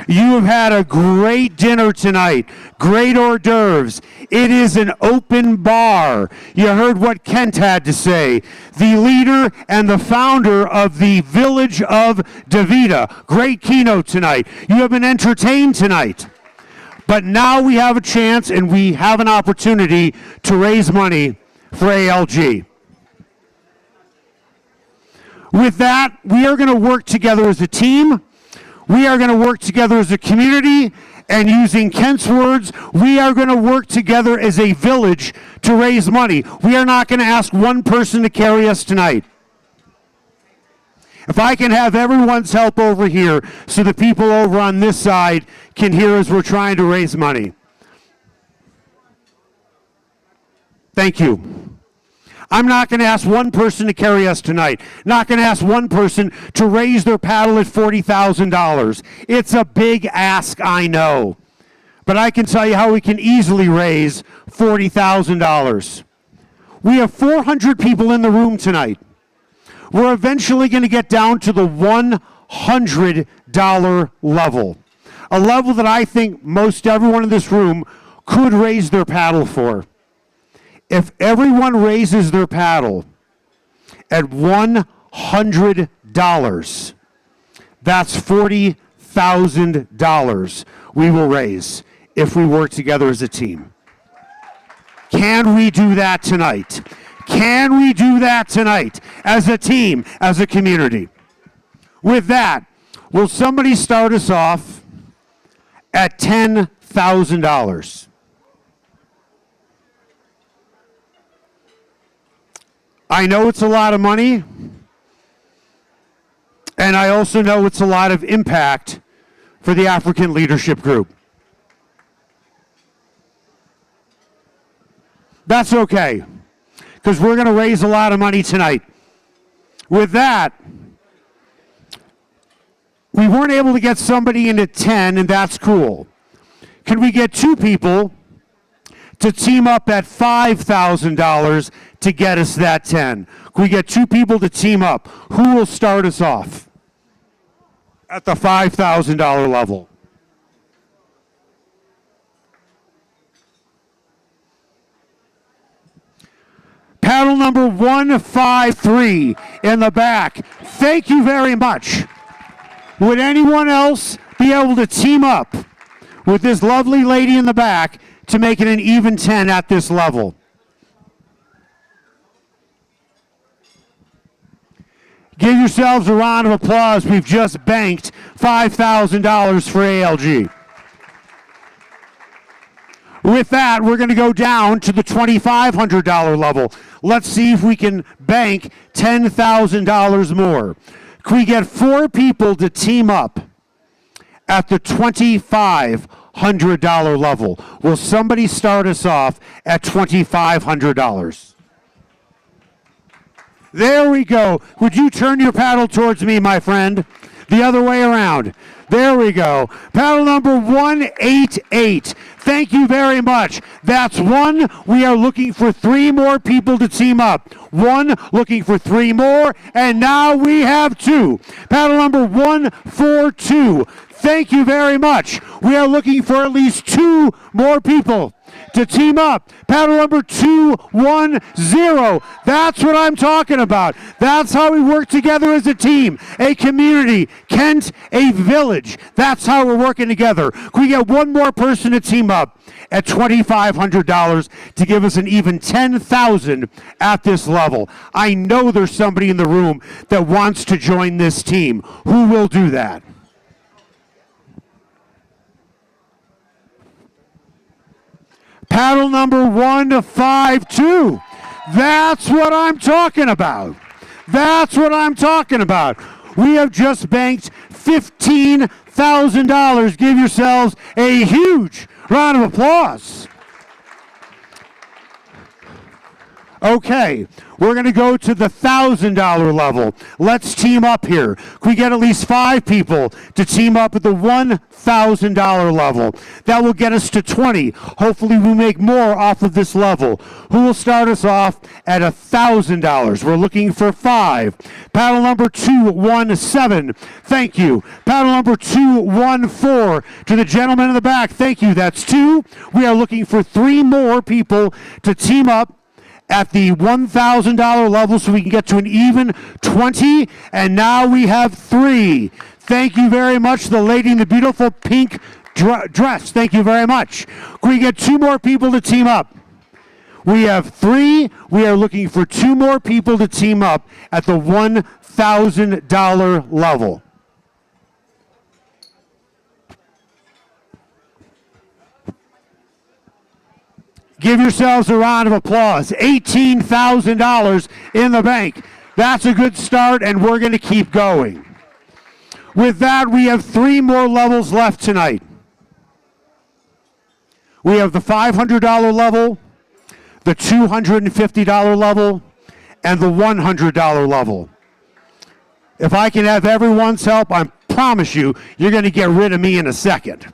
you have had a great dinner tonight, great hors d'oeuvres. It is an open bar. You heard what Kent had to say. The leader and the founder of the Village of Davida. Great keynote tonight. You have been entertained tonight. But now we have a chance and we have an opportunity to raise money for ALG. With that, we are going to work together as a team. We are going to work together as a community. And using Kent's words, we are going to work together as a village to raise money. We are not going to ask one person to carry us tonight. If I can have everyone's help over here so the people over on this side can hear as we're trying to raise money. Thank you. I'm not going to ask one person to carry us tonight. Not going to ask one person to raise their paddle at $40,000. It's a big ask, I know. But I can tell you how we can easily raise $40,000. We have 400 people in the room tonight. We're eventually going to get down to the $100 level. A level that I think most everyone in this room could raise their paddle for. If everyone raises their paddle at $100, that's $40,000 we will raise if we work together as a team. Can we do that tonight? Can we do that tonight as a team, as a community? With that, will somebody start us off at $10,000? I know it's a lot of money, and I also know it's a lot of impact for the African Leadership Group. That's okay, because we're going to raise a lot of money tonight. With that, we weren't able to get somebody in at 10, and that's cool. Can we get 2 people to team up at $5,000 to get us that 10? Can we get 2 people to team up? Who will start us off at the $5,000 level? Paddle number 153 in the back. Thank you very much. Would anyone else be able to team up with this lovely lady in the back to make it an even 10 at this level? Give yourselves a round of applause. We've just banked $5,000 for ALG. With that, we're going to go down to the $2,500 level. Let's see if we can bank $10,000 more. Can we get 4 people to team up at the $2,500 level? Will somebody start us off at $2,500? There we go. Would you turn your paddle towards me, my friend? The other way around. There we go. Paddle number 188. Thank you very much. That's 1. We are looking for 3 more people to team up. 1, looking for 3 more, and now we have 2. Paddle number 142. Thank you very much. We are looking for at least 2 more people to team up. Paddle number 210. That's what I'm talking about. That's how we work together as a team, a community, Kent, a village. That's how we're working together. Can we get 1 more person to team up at $2,500 to give us an even 10,000 at this level? I know there's somebody in the room that wants to join this team. Who will do that? Paddle number 152. That's what I'm talking about. That's what I'm talking about. We have just banked $15,000. Give yourselves a huge round of applause. Okay, we're going to go to the $1,000 level. Let's team up here. Can we get at least 5 people to team up at the $1,000 level? That will get us to 20. Hopefully we make more off of this level. Who will start us off at $1,000? We're looking for 5. Paddle number 217. Thank you. Paddle number 214. To the gentleman in the back. Thank you. That's 2. We are looking for 3 more people to team up at the $1,000 level so we can get to an even 20, and now we have 3. Thank you very much, the lady in the beautiful pink dress. Thank you very much. Can we get 2 more people to team up? We have 3. We are looking for 2 more people to team up at the $1,000 level. Give yourselves a round of applause. $18,000 in the bank. That's a good start, and we're going to keep going. With that, we have 3 more levels left tonight. We have the $500 level, the $250 level, and the $100 level. If I can have everyone's help, I promise you, you're going to get rid of me in a second.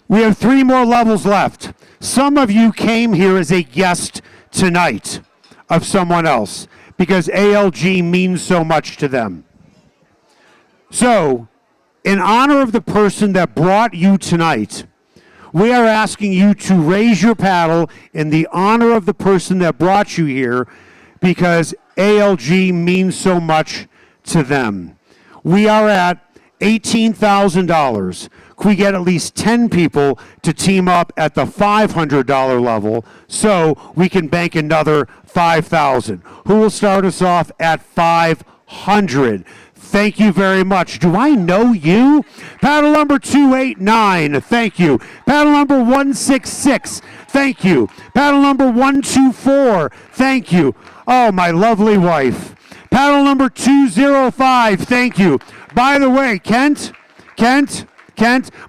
We have 3 more levels left. Some of you came here as a guest tonight of someone else because ALG means so much to them. So, in honor of the person that brought you tonight, we are asking you to raise your paddle in the honor of the person that brought you here because ALG means so much to them. We are at $18,000. Can we get at least 10 people to team up at the $500 level so we can bank another $5,000? Who will start us off at $500? Thank you very much. Do I know you? Paddle number 289, thank you. Paddle number 166, thank you. Paddle number 124, thank you. Oh, my lovely wife. Paddle number 205, thank you. By the way, Kent,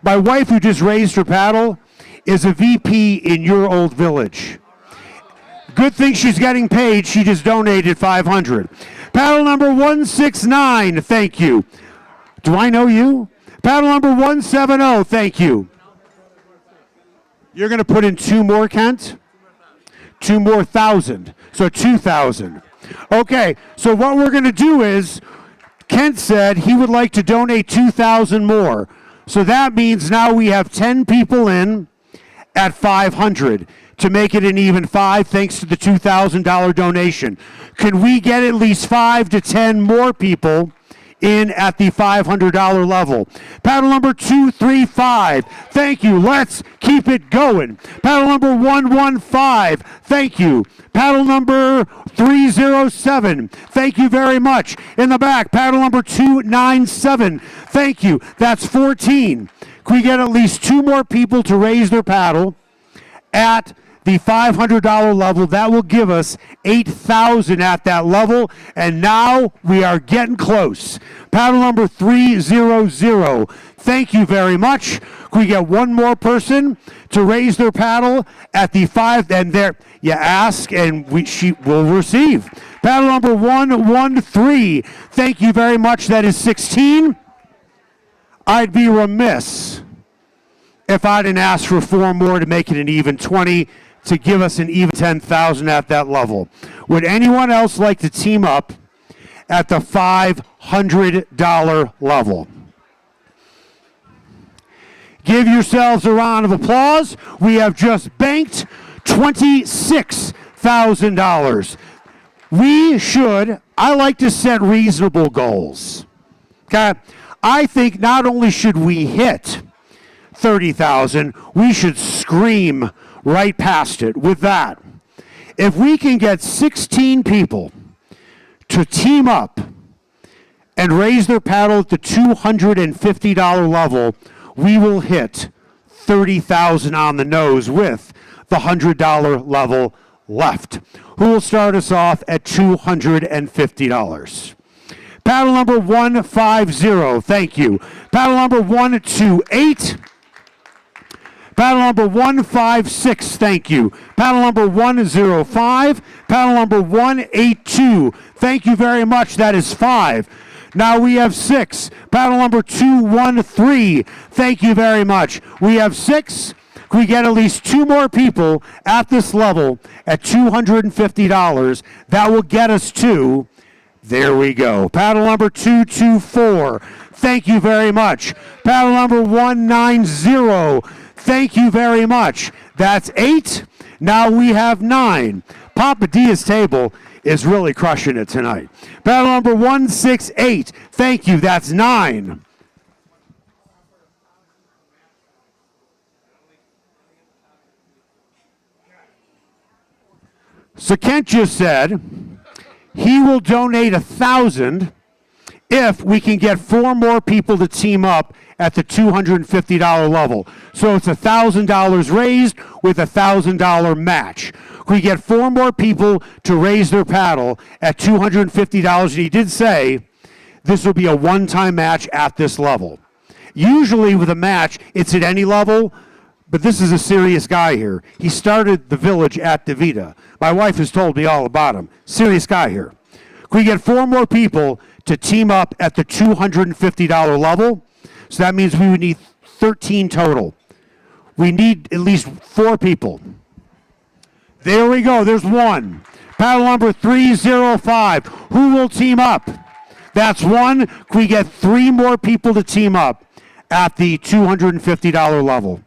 my wife who just raised her paddle is a VP in your old village. Good thing she's getting paid. She just donated $500. Paddle number 169, thank you. Do I know you? Paddle number 170, thank you. You're going to put in 2 more, Kent? 2 more 1,000, so 2,000. Okay, so what we're going to do is, Kent said he would like to donate 2,000 more. So that means now we have 10 people in at 500 to make it an even 5 thanks to the $2,000 donation. Can we get at least 5 to 10 more people in at the $500 level? Paddle number 235, thank you. Let's keep it going. Paddle number 115, thank you. Paddle number 307, thank you very much. In the back, paddle number 297, thank you. That's 14. Can we get at least 2 more people to raise their paddle at the $500 level? That will give us 8,000 at that level, and now we are getting close. Paddle number 300, thank you very much. Can we get 1 more person to raise their paddle at the 5, and there you ask and she will receive. Paddle number 113, thank you very much. That is 16. I'd be remiss if I didn't ask for 4 more to make it an even 20, to give us an even 10,000 at that level. Would anyone else like to team up at the $500 level? Give yourselves a round of applause. We have just banked $26,000. We should, I like to set reasonable goals. Okay? I think not only should we hit 30,000, we should scream right past it with that. If we can get 16 people to team up and raise their paddle at the $250 level, we will hit 30,000 on the nose with the $100 level left. Who will start us off at $250? Paddle number 150, thank you. Paddle number 128. Paddle number 156, thank you. Paddle number 105. Paddle number 182, thank you very much. That is 5. Now we have 6. Paddle number 213, thank you very much. We have 6. Can we get at least 2 more people at this level at $250? That will get us to, there we go. Paddle number 224, thank you very much. Paddle number 190, thank you very much. That's 8. Now we have 9. Papa Dia's table is really crushing it tonight. Paddle number 168, thank you. That's 9. So Kent just said he will donate 1,000 if we can get 4 more people to team up at the $250 level. So it's $1,000 raised with a $1,000 match. We get 4 more people to raise their paddle at $250. And he did say this will be a one-time match at this level. Usually with a match, it's at any level, but this is a serious guy here. He started the village at DeVita. My wife has told me all about him. Serious guy here. We get 4 more people to team up at the $250 level. So that means we would need 13 total. We need at least 4 people. There we go. There's 1. Paddle number 305. Who will team up? That's 1. Can we get 3 more people to team up at the $250 level?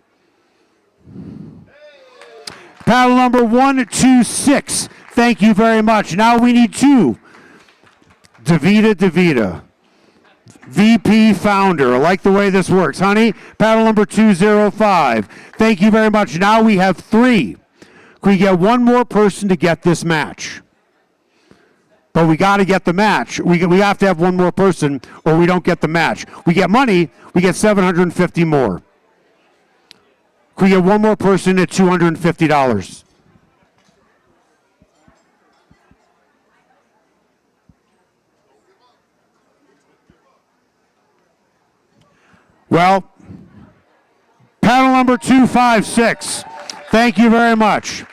Paddle number 126. Thank you very much. Now we need 2. DeVita. VP founder. I like the way this works. Honey, paddle number 205. Thank you very much. Now we have 3. Can we get 1 more person to get this match? But we got to get the match. We have to have 1 more person or we don't get the match. We get money, we get $750 more. Can we get 1 more person at $250? Well, paddle number 256. Thank you very much.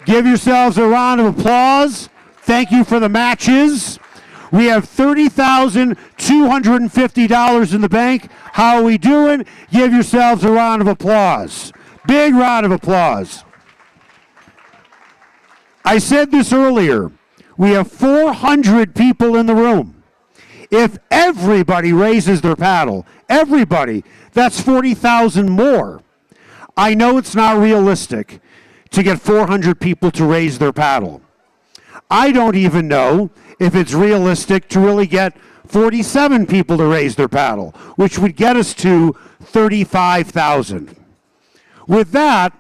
Give yourselves a round of applause. Thank you for the matches. We have $30,250 in the bank. How are we doing? Give yourselves a round of applause. Big round of applause. I said this earlier. We have 400 people in the room. If everybody raises their paddle, everybody, that's 40,000 more. I know it's not realistic to get 400 people to raise their paddle. I don't even know if it's realistic to really get 47 people to raise their paddle, which would get us to 35,000. With that,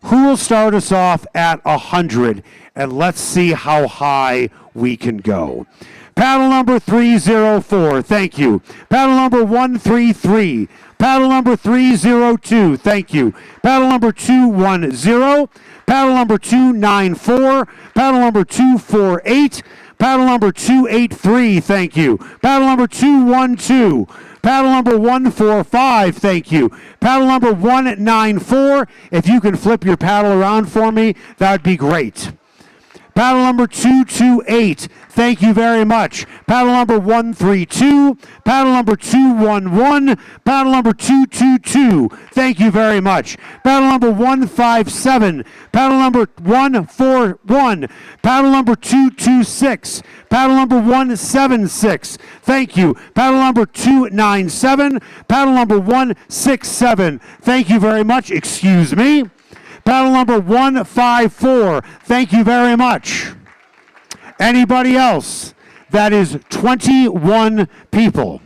who will start us off at 100? And let's see how high we can go. Paddle number 304, thank you. Paddle number 133. Paddle number 302, thank you. Paddle number 210. Paddle number 294. Paddle number 248. Paddle number 283, thank you. Paddle number 212. Paddle number 145, thank you. Paddle number 194. If you can flip your paddle around for me, that would be great. Paddle number 228, thank you very much. Paddle number 132, paddle number 211, paddle number 222, thank you very much. Paddle number 157, paddle number 141, paddle number 226, paddle number 176, thank you. Paddle number 297, paddle number 167, thank you very much, excuse me. Paddle number 154, thank you very much. Anybody else? That is 21 people.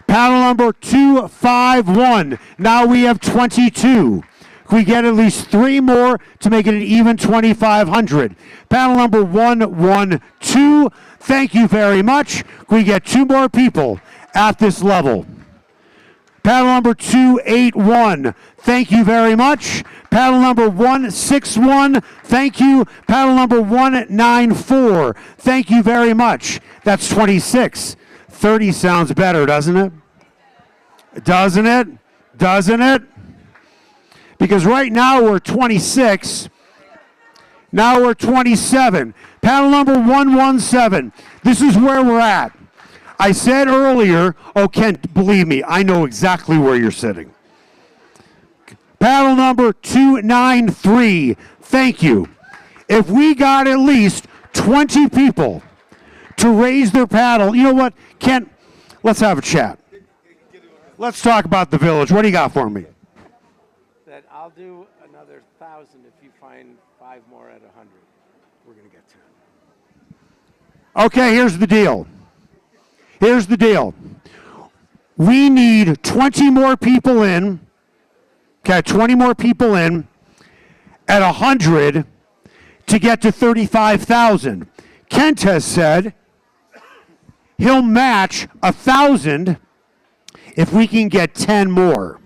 Paddle number 251, now we have 22. Can we get at least 3 more to make it an even 2,500? Paddle number 112, thank you very much. Can we get 2 more people at this level? Paddle number 281, thank you very much. Paddle number 161, thank you. Paddle number 194, thank you very much. That's 26. 30 sounds better, doesn't it? Doesn't it? Doesn't it? Because right now we're 26. Now we're 27. Paddle number 117, this is where we're at. I said earlier, oh, Ken, believe me, I know exactly where you're sitting. Paddle number 293, thank you. If we got at least 20 people to raise their paddle, you know what, Ken, let's have a chat. Let's talk about the village. What do you got for me? That I'll do another 1,000 if you find 5 more at 100. We're going to get to it. Okay, here's the deal. Here's the deal. We need 20 more people in. Okay, 20 more people in at 100 to get to 35,000. Kent has said he'll match 1,000 if we can get 10 more.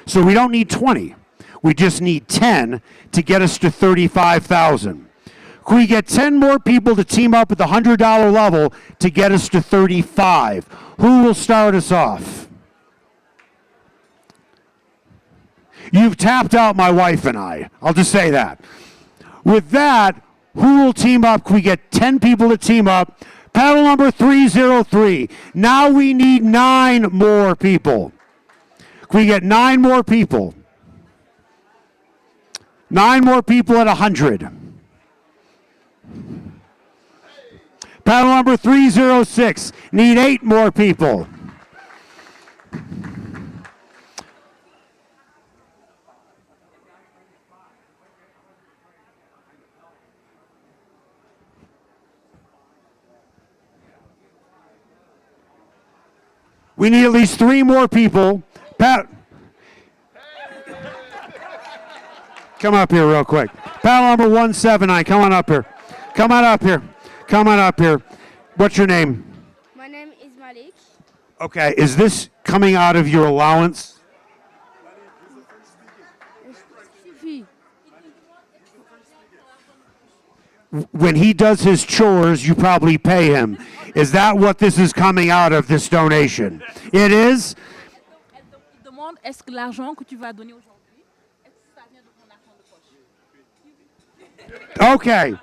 So we don't need 20. We just need 10 to get us to 35,000. Can we get 10 more people to team up at the $100 level to get us to 35? Who will start us off? You've tapped out my wife and I. I'll just say that. With that, who will team up? Can we get 10 people to team up? Paddle number 303. Now we need 9 more people. Can we get 9 more people? 9 more people at 100. Paddle number 306, need 8 more people. We need at least 3 more people. Come up here real quick. Paddle number 179, come on up here. Come on up here. Come on up here. What's your name? My name is Malik. Okay, is this coming out of your allowance? When he does his chores, you probably pay him. Is that what this is coming out of, this donation? It is? Elle demande, est-ce que l'argent que tu vas donner aujourd'hui, est-ce que ça vient de ton argent de poche? Okay.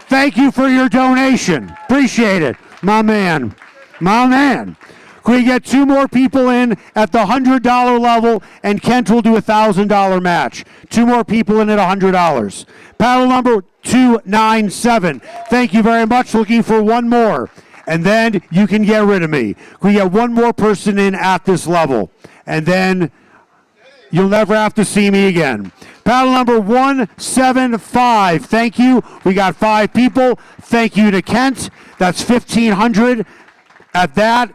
Thank you for your donation. Appreciate it. My man. My man. Can we get 2 more people in at the $100 level, and Kent will do a $1,000 match. 2 more people in at $100. Paddle number 297. Thank you very much. Looking for 1 more. And then you can get rid of me. Can we get 1 more person in at this level? And then you'll never have to see me again. Paddle number 175. Thank you. We got 5 people. Thank you to Kent. That's 1,500 at that.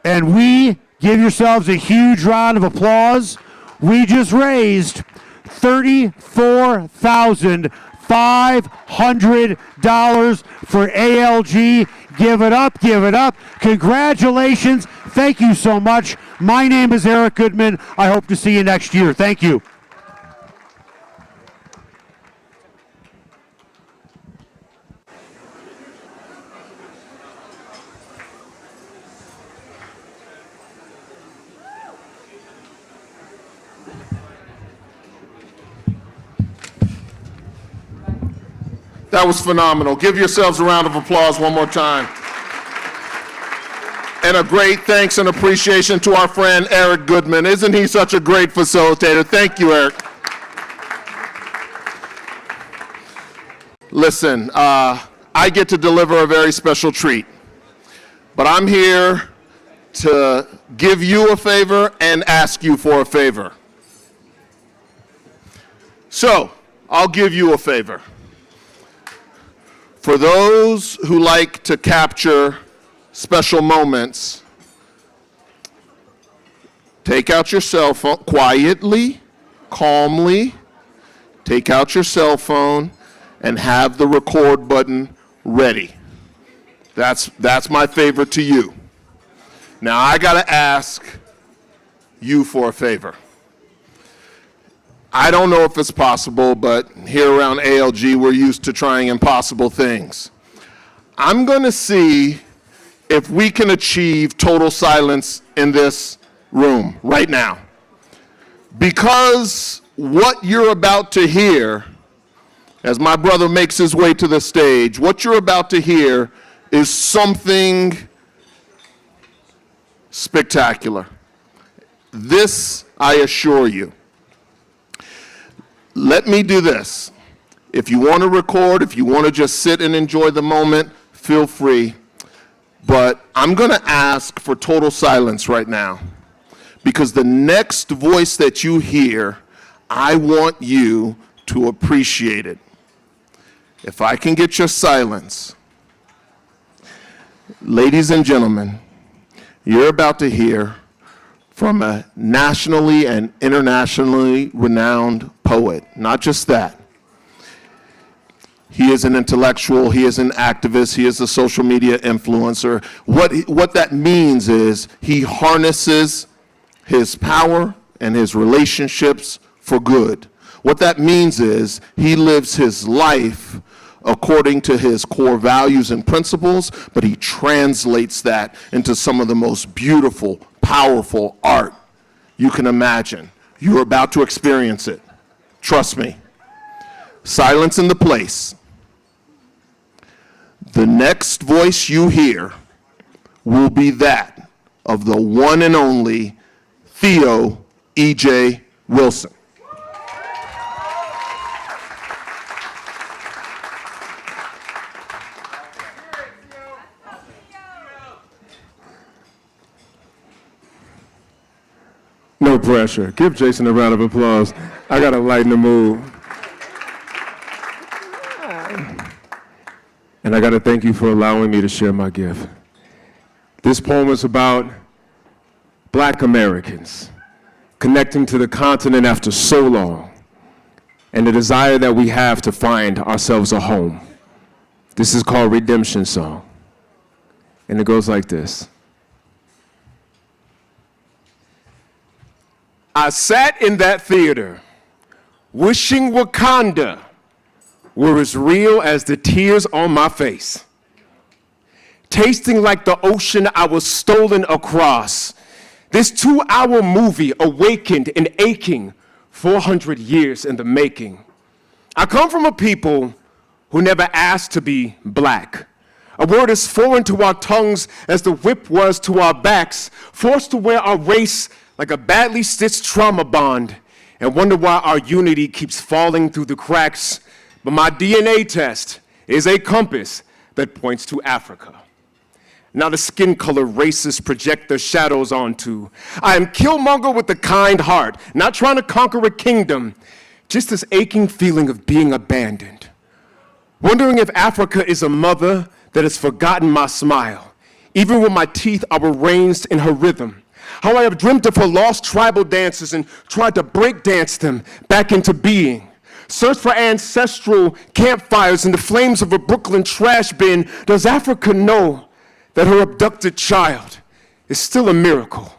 And we give yourselves a huge round of applause. We just raised $34,500 for ALG. Give it up, give it up. Congratulations. Thank you so much. My name is Eric Goodman. I hope to see you next year. Thank you. That was phenomenal. Give yourselves a round of applause one more time. And a great thanks and appreciation to our friend Eric Goodman. Isn't he such a great facilitator? Thank you, Eric. Listen, I get to deliver a very special treat, but I'm here to give you a favor and ask you for a favor. So, I'll give you a favor. For those who like to capture special moments, take out your cell phone quietly, calmly, take out your cell phone and have the record button ready. That's my favor to you. Now I gotta ask you for a favor. I don't know if it's possible, but here around ALG, we're used to trying impossible things. I'm going to see if we can achieve total silence in this room right now. Because what you're about to hear, as my brother makes his way to the stage, what you're about to hear is something spectacular. This, I assure you. Let me do this. If you want to record, if you want to just sit and enjoy the moment, feel free. But I'm going to ask for total silence right now, because the next voice that you hear, I want you to appreciate it. If I can get your silence. Ladies and gentlemen, you're about to hear from a nationally and internationally renowned poet. Not just that. He is an intellectual, he is an activist, he is a social media influencer. What that means is he harnesses his power and his relationships for good. What that means is he lives his life according to his core values and principles, but he translates that into some of the most beautiful, powerful art you can imagine. You're about to experience it. Trust me. Silence in the place. The next voice you hear will be that of the one and only Theo E.J. Wilson. No pressure. Give Jason a round of applause. I gotta lighten the mood. And I gotta thank you for allowing me to share my gift. This poem is about Black Americans connecting to the continent after so long, and the desire that we have to find ourselves a home. This is called Redemption Song. And it goes like this. I sat in that theater, wishing Wakanda were as real as the tears on my face. Tasting like the ocean I was stolen across. This 2-hour movie awakened and aching, 400 years in the making. I come from a people who never asked to be black. A word as foreign to our tongues as the whip was to our backs, forced to wear our race like a badly stitched trauma bond, and wonder why our unity keeps falling through the cracks. But my DNA test is a compass that points to Africa. Not a skin color racists project their shadows onto. I am Killmonger with a kind heart, not trying to conquer a kingdom, just this aching feeling of being abandoned. Wondering if Africa is a mother that has forgotten my smile, even when my teeth are arranged in her rhythm. How I have dreamt of her lost tribal dances and tried to break dance them back into being. Search for ancestral campfires in the flames of a Brooklyn trash bin. Does Africa know that her abducted child is still a miracle?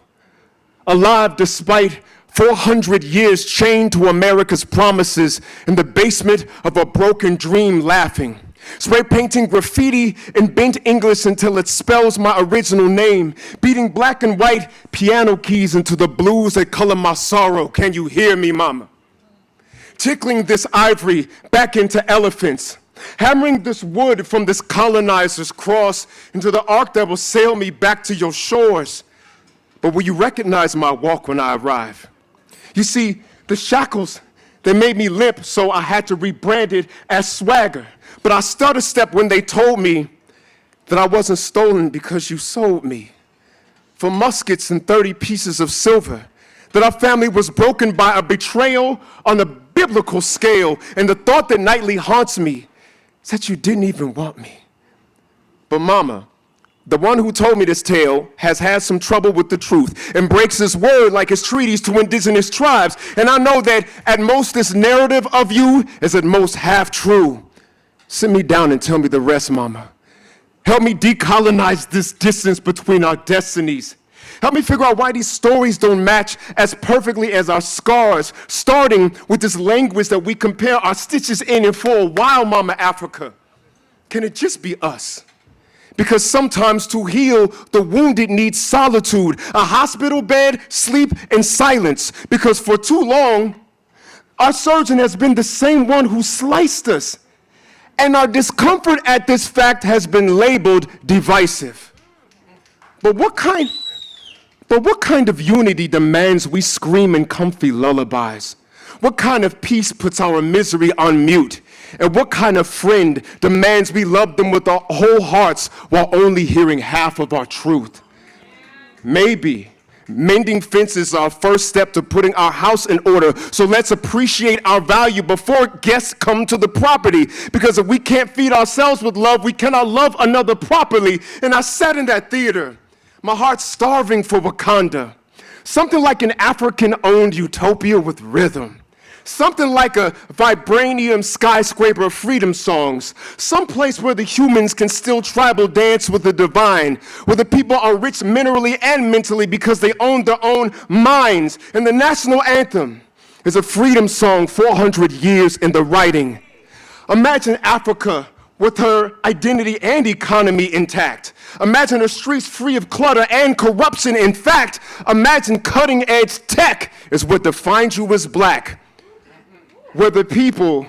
Alive despite 400 years chained to America's promises in the basement of a broken dream laughing. Spray painting graffiti in bent English until it spells my original name. Beating black and white piano keys into the blues that color my sorrow. Can you hear me, mama? Tickling this ivory back into elephants. Hammering this wood from this colonizer's cross into the ark that will sail me back to your shores. But will you recognize my walk when I arrive? You see, the shackles, they made me limp, so I had to rebrand it as swagger. But I stuttered a step when they told me that I wasn't stolen because you sold me for muskets and 30 pieces of silver, that our family was broken by a betrayal on a biblical scale, and the thought that nightly haunts me is that you didn't even want me. But mama, the one who told me this tale has had some trouble with the truth and breaks his word like his treaties to indigenous tribes. And I know that at most this narrative of you is at most half true. Sit me down and tell me the rest, mama. Help me decolonize this distance between our destinies. Help me figure out why these stories don't match as perfectly as our scars, starting with this language that we compare our stitches in and for a while, Mama Africa. Can it just be us? Because sometimes to heal, the wounded need solitude, a hospital bed, sleep, and silence. Because for too long, our surgeon has been the same one who sliced us. And our discomfort at this fact has been labeled divisive. But what kind of unity demands we scream in comfy lullabies? What kind of peace puts our misery on mute? And what kind of friend demands we love them with our whole hearts while only hearing half of our truth? Maybe mending fences is our first step to putting our house in order. So let's appreciate our value before guests come to the property. Because if we can't feed ourselves with love, we cannot love another properly. And I sat in that theater, my heart starving for Wakanda. Something like an African-owned utopia with rhythm. Something like a vibranium skyscraper of freedom songs. Someplace where the humans can still tribal dance with the divine. Where the people are rich minerally and mentally because they own their own minds. And the national anthem is a freedom song 400 years in the writing. Imagine Africa with her identity and economy intact. Imagine her streets free of clutter and corruption. In fact, imagine cutting-edge tech is what defines you as black. Where the people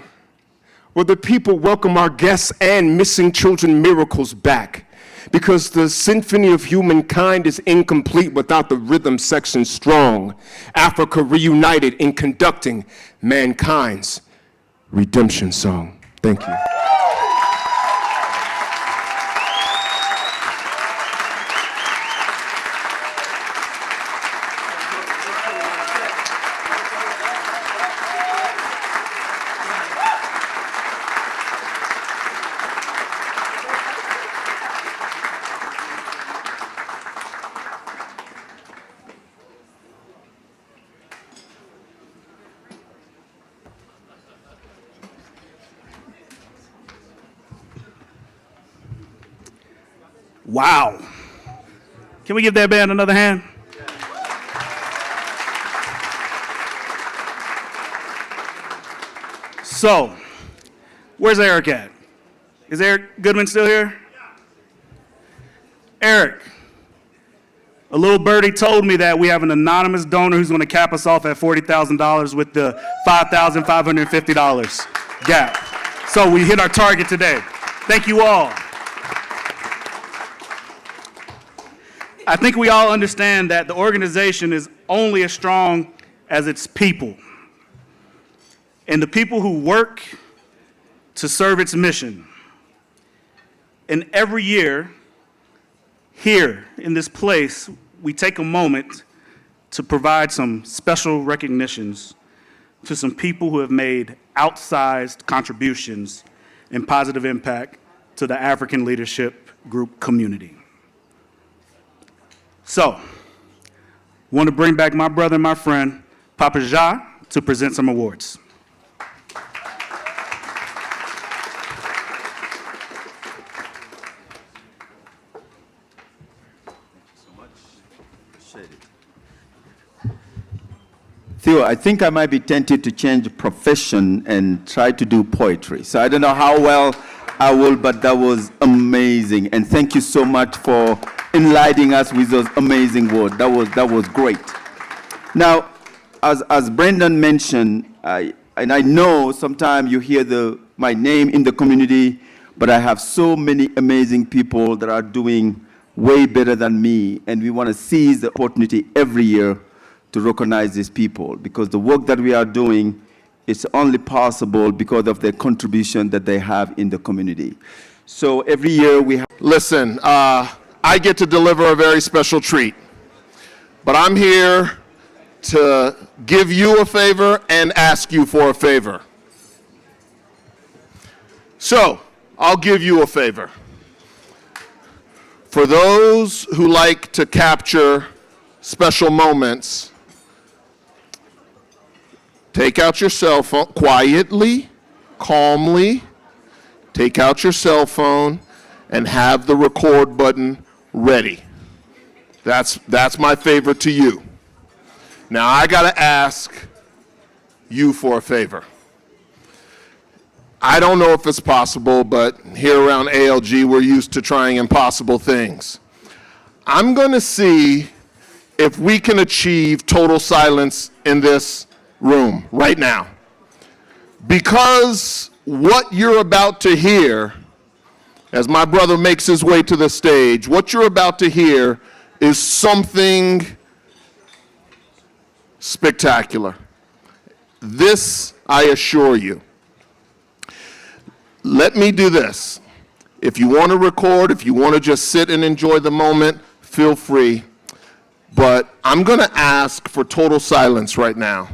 welcome our guests and missing children miracles back. Because the symphony of humankind is incomplete without the rhythm section strong. Africa reunited in conducting mankind's redemption song. Thank you. Wow. Can we give that band another hand? So, where's Eric at? Is Eric Goodman still here? Eric, a little birdie told me that we have an anonymous donor who's going to cap us off at $40,000 with the $5,550 gap. So we hit our target today. Thank you all. I think we all understand that the organization is only as strong as its people. And the people who work to serve its mission. And every year, here in this place, we take a moment to provide some special recognitions to some people who have made outsized contributions and positive impact to the African leadership group community. So, want to bring back my brother and my friend, Papa Ja, to present some awards. Theo, I think I might be tempted to change profession and try to do poetry. So I don't know how well I will, but that was amazing. And thank you so much for enlightening us with those amazing words. That was great. Now, as Brendan mentioned, I know sometimes you hear my name in the community, but I have so many amazing people that are doing way better than me, and we want to seize the opportunity every year to recognize these people, because the work that we are doing is only possible because of the contribution that they have in the community. So every year we have... Listen, I get to deliver a very special treat, but I'm here to give you a favor and ask you for a favor. So, I'll give you a favor. For those who like to capture special moments, take out your cell phone, quietly, calmly, take out your cell phone and have the record button ready. That's my favor to you. Now I gotta ask you for a favor. I don't know if it's possible, but here around ALG we're used to trying impossible things. I'm gonna see if we can achieve total silence in this room right now. Because what you're about to hear, as my brother makes his way to the stage, what you're about to hear is something spectacular. This, I assure you. Let me do this. If you want to record, if you want to just sit and enjoy the moment, feel free. But I'm going to ask for total silence right now,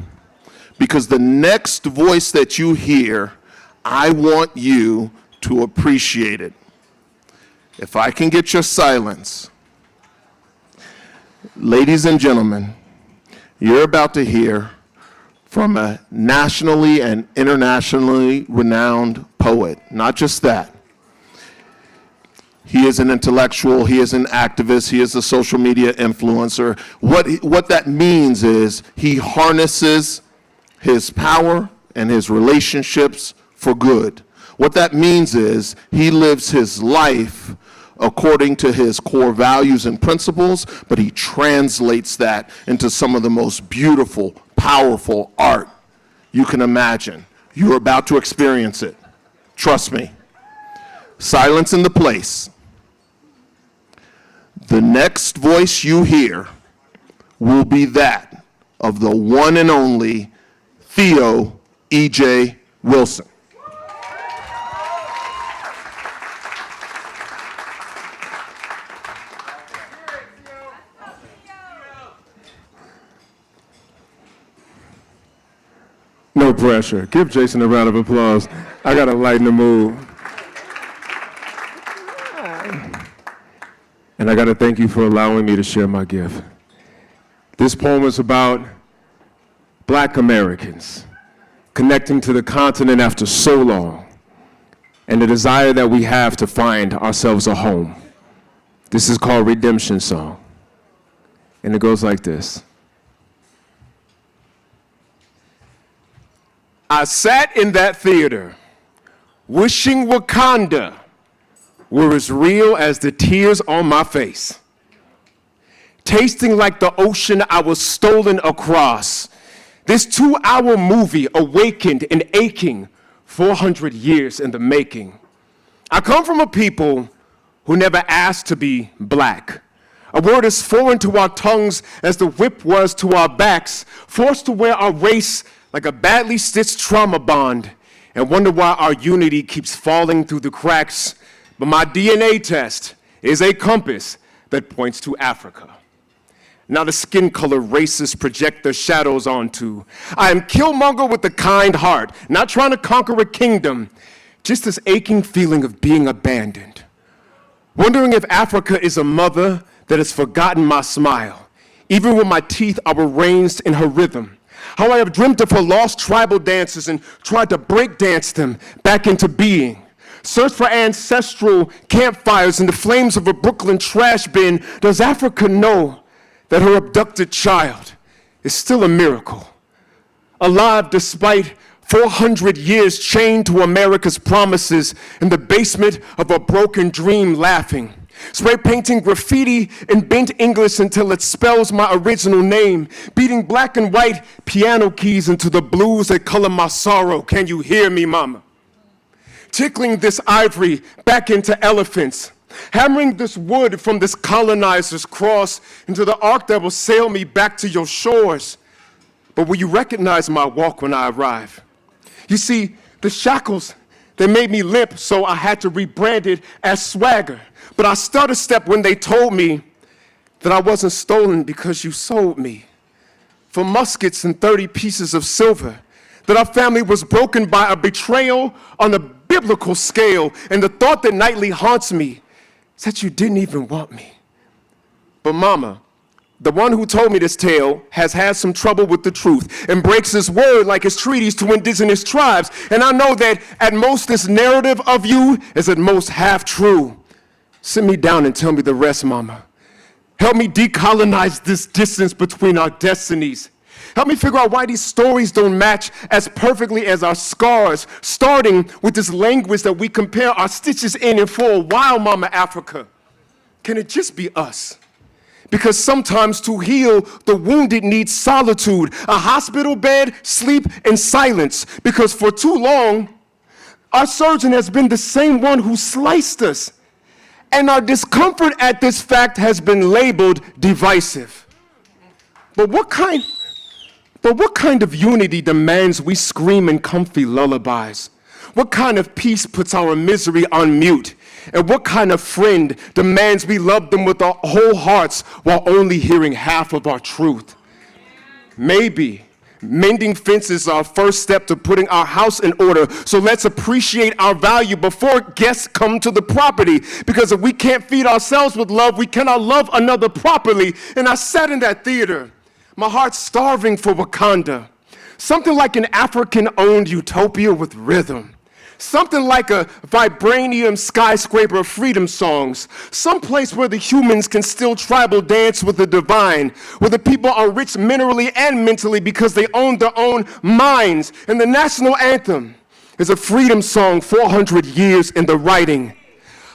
because the next voice that you hear, I want you to appreciate it. If I can get your silence. Ladies and gentlemen, you're about to hear from a nationally and internationally renowned poet. Not just that. He is an intellectual, he is an activist, he is a social media influencer. What that means is he harnesses his power and his relationships for good. What that means is he lives his life according to his core values and principles, but he translates that into some of the most beautiful, powerful art you can imagine. You're about to experience it. Trust me. Silence in the place. The next voice you hear will be that of the one and only Theo E.J. Wilson. No pressure. Give Jason a round of applause. I gotta lighten the mood. And I gotta thank you for allowing me to share my gift. This poem is about Black Americans connecting to the continent after so long, and the desire that we have to find ourselves a home. This is called Redemption Song. And it goes like this. I sat in that theater, wishing Wakanda were as real as the tears on my face. Tasting like the ocean I was stolen across, this 2-hour movie awakened an aching 400 years in the making. I come from a people who never asked to be black. A word as foreign to our tongues as the whip was to our backs, forced to wear our race like a badly stitched trauma bond, and wonder why our unity keeps falling through the cracks. But my DNA test is a compass that points to Africa. Not a skin color racists project their shadows onto. I am Killmonger with a kind heart, not trying to conquer a kingdom, just this aching feeling of being abandoned. Wondering if Africa is a mother that has forgotten my smile, even when my teeth are arranged in her rhythm. How I have dreamt of her lost tribal dances and tried to break dance them back into being. Search for ancestral campfires in the flames of a Brooklyn trash bin. Does Africa know that her abducted child is still a miracle? Alive despite 400 years chained to America's promises in the basement of a broken dream, laughing. Spray painting graffiti in bent English until it spells my original name. Beating black and white piano keys into the blues that color my sorrow. Can you hear me, mama? Tickling this ivory back into elephants. Hammering this wood from this colonizer's cross into the ark that will sail me back to your shores. But will you recognize my walk when I arrive? You see, the shackles, they made me limp, so I had to rebrand it as swagger. But I stuttered step when they told me that I wasn't stolen because you sold me for muskets and 30 pieces of silver, that our family was broken by a betrayal on a biblical scale, and the thought that nightly haunts me is that you didn't even want me. But mama, the one who told me this tale has had some trouble with the truth and breaks his word like his treaties to indigenous tribes. And I know that at most this narrative of you is at most half true. Sit me down and tell me the rest, mama. Help me decolonize this distance between our destinies. Help me figure out why these stories don't match as perfectly as our scars, starting with this language that we compare our stitches in and for a while, Mama Africa. Can it just be us? Because sometimes to heal, the wounded need solitude, a hospital bed, sleep, and silence. Because for too long, our surgeon has been the same one who sliced us. And our discomfort at this fact has been labeled divisive. But what kind of unity demands we scream in comfy lullabies? What kind of peace puts our misery on mute? And what kind of friend demands we love them with our whole hearts while only hearing half of our truth? Maybe mending fences is our first step to putting our house in order. So let's appreciate our value before guests come to the property. Because if we can't feed ourselves with love, we cannot love another properly. And I sat in that theater, my heart starving for Wakanda. Something like an African-owned utopia with rhythm. Something like a vibranium skyscraper of freedom songs. Someplace where the humans can still tribal dance with the divine. Where the people are rich minerally and mentally because they own their own minds. And the national anthem is a freedom song 400 years in the writing.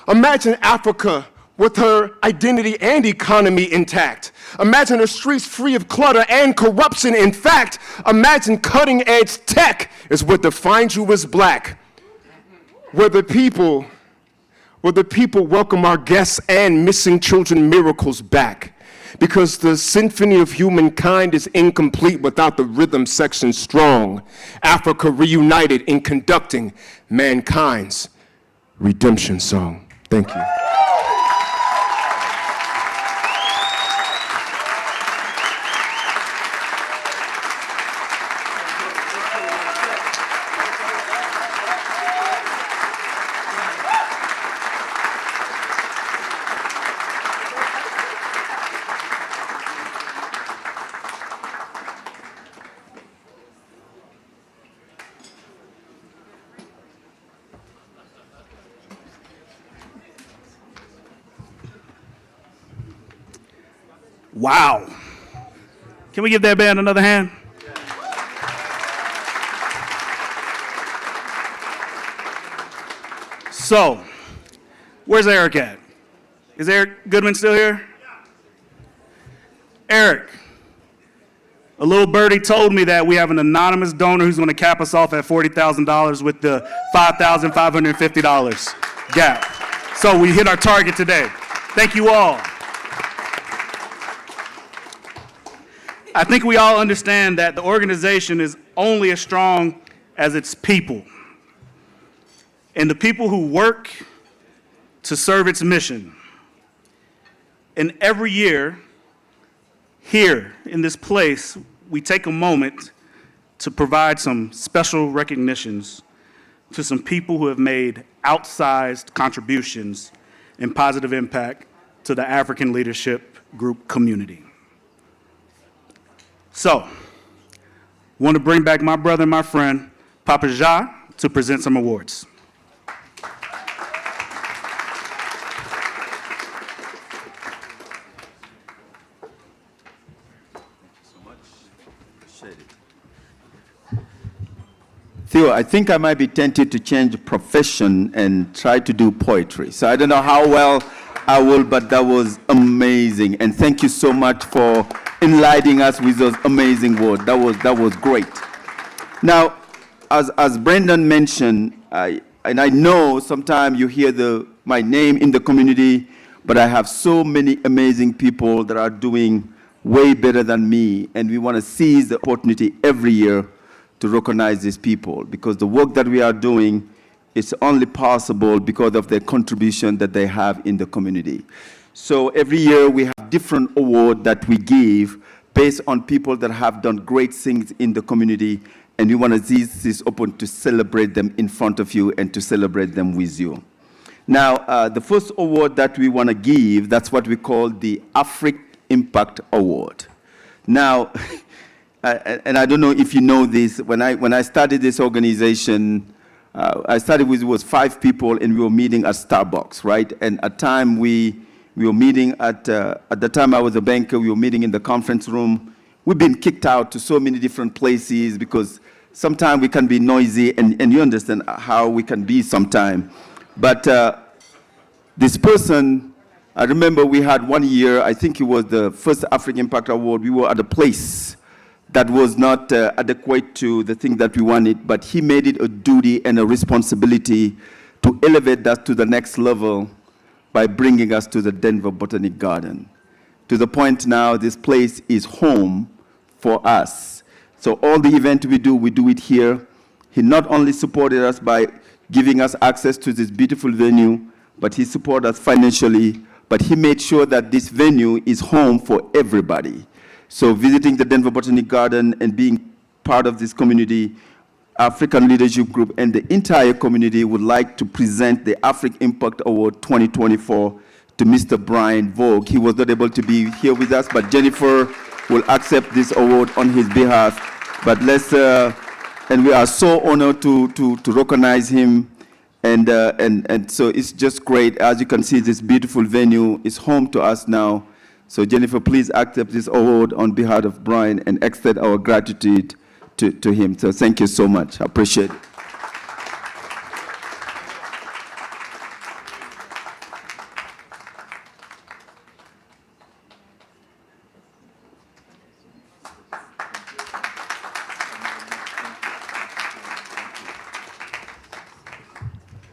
Imagine Africa with her identity and economy intact. Imagine her streets free of clutter and corruption. In fact, imagine cutting-edge tech is what defines you as black. Where the people welcome our guests and missing children miracles back. Because the symphony of humankind is incomplete without the rhythm section strong. Africa reunited in conducting mankind's redemption song. Thank you. Wow. Can we give that band another hand? So, where's Eric at? Is Eric Goodman still here? Eric, A little birdie told me that we have an anonymous donor who's going to cap us off at $40,000 with the $5,550 gap. So we hit our target today. Thank you all. I think we all understand that the organization is only as strong as its people. And the people who work to serve its mission. And every year, here in this place, we take a moment to provide some special recognitions to some people who have made outsized contributions and positive impact to the African leadership group community. So, I want to bring back my brother and my friend, Papa Ja, to present some awards. Theo, I think I might be tempted to change profession and try to do poetry. So I don't know how well I will, but that was amazing. And thank you so much for enlightening us with those amazing words. That was great. Now, as Brendan mentioned, and I know sometimes you hear my name in the community, but I have so many amazing people that are doing way better than me, and we want to seize the opportunity every year to recognize these people, because the work that we are doing is only possible because of the contribution that they have in the community. So every year we have different awards that we give based on people that have done great things in the community, and we want to seize this opportunity to celebrate them in front of you and to celebrate them with you. Now, the first award that we want to give, that's what we call the Afrik Impact Award. Now, and I don't know if you know this, when I started this organization, I started with, it was 5 people, and we were meeting at Starbucks, right? And at time we were meeting at the time I was a banker, we were meeting in the conference room. We've been kicked out to so many different places because sometimes we can be noisy, and you understand how we can be sometimes. But this person, I remember we had one year, I think it was the first African Impact Award, we were at a place that was not adequate to the thing that we wanted, but he made it a duty and a responsibility to elevate us to the next level by bringing us to the Denver Botanic Garden. To the point now, this place is home for us. So all the events we do it here. He not only supported us by giving us access to this beautiful venue, but he supported us financially, but he made sure that this venue is home for everybody. So visiting the Denver Botanic Garden and being part of this community, African Leadership Group and the entire community would like to present the African Impact Award 2024 to Mr. Brian Vogue. He was not able to be here with us, but Jennifer will accept this award on his behalf. But let's, and we are so honored to recognize him. And so it's just great. As you can see, this beautiful venue is home to us now. So Jennifer, please accept this award on behalf of Brian and extend our gratitude to him. So thank you so much. I appreciate it.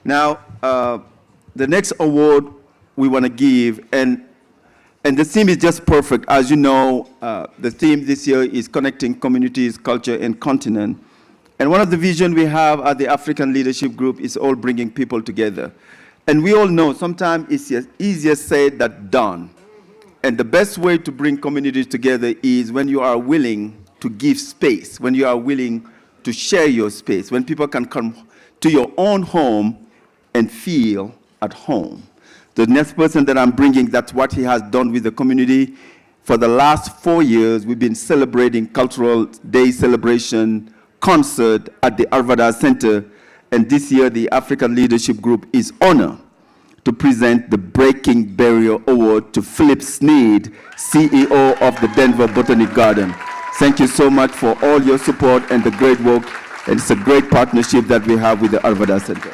Now, the next award we want to give, and the theme is just perfect. As you know, the theme this year is connecting communities, culture, and continent. And one of the visions we have at the African Leadership Group is all bringing people together. And we all know sometimes it's easier said than done. And the best way to bring communities together is when you are willing to give space, when you are willing to share your space, when people can come to your own home and feel at home. The next person that I'm bringing, that's what he has done with the community. For the last 4 years, we've been celebrating Cultural Day celebration concert at the Arvada Center. And this year, the African Leadership Group is honored to present the Breaking Barrier Award to Philip Sneed, CEO of the Denver Botanic Garden. Thank you so much for all your support and the great work. And it's a great partnership that we have with the Arvada Center.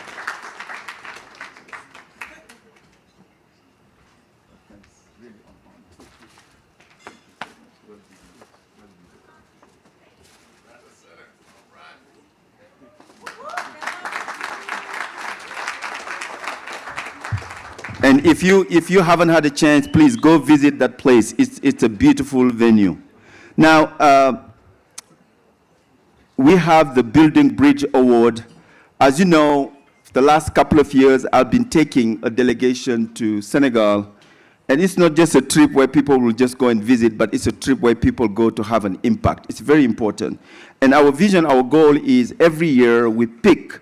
And if you haven't had a chance, please go visit that place. It's a beautiful venue. Now, we have the Building Bridge Award. As you know, the last couple of years, I've been taking a delegation to Senegal. And it's not just a trip where people will just go and visit, but it's a trip where people go to have an impact. It's very important. And our vision, our goal is every year we pick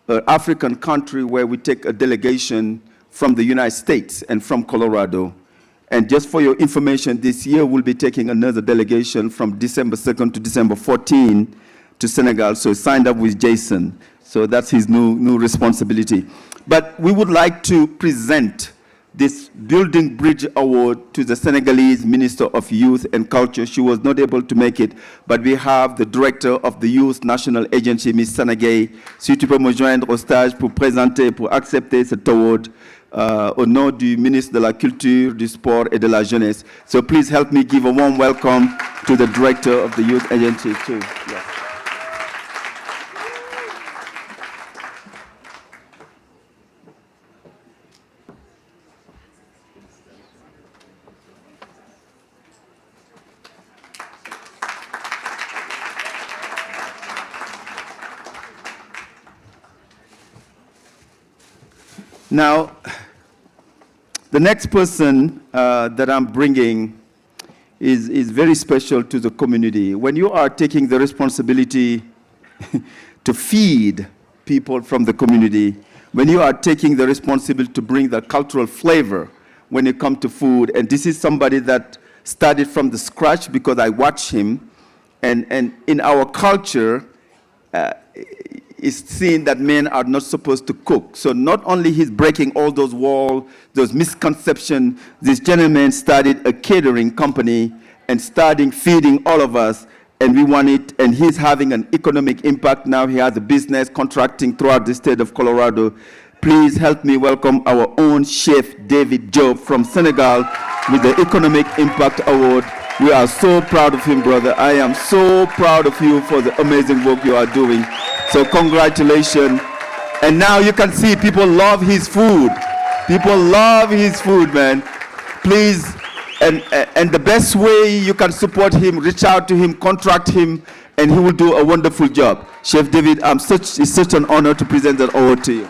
an African country where we take a delegation from the United States and from Colorado. And just for your information, this year we'll be taking another delegation from December 2nd to December 14th to Senegal. So signed up with Jason. So that's his new responsibility. But we would like to present this Building Bridge Award to the Senegalese Minister of Youth and Culture. She was not able to make it, but we have the Director of the Youth National Agency, Ms. Sanagay. Si tu peux me joindre au stage pour présenter, pour accepter cet award au nom du Ministre de la Culture, du Sport et de la Jeunesse. So please help me give a warm welcome to the Director of the Youth Agency too. Yeah. Now, the next person that I'm bringing is very special to the community. When you are taking the responsibility to feed people from the community, when you are taking the responsibility to bring the cultural flavor when it comes to food, and this is somebody that started from the scratch because I watched him, and in our culture, it's seen that men are not supposed to cook. So not only he's breaking all those walls, those misconceptions, this gentleman started a catering company and starting feeding all of us, and we want it, and he's having an economic impact now. He has a business contracting throughout the state of Colorado. Please help me welcome our own chef, David Job from Senegal with the Economic Impact Award. We are so proud of him, brother. I am so proud of you for the amazing work you are doing. So congratulations. And now you can see people love his food. People love his food, man. Please, and the best way you can support him, reach out to him, contract him, and he will do a wonderful job. Chef David, it's such an honor to present that award to you.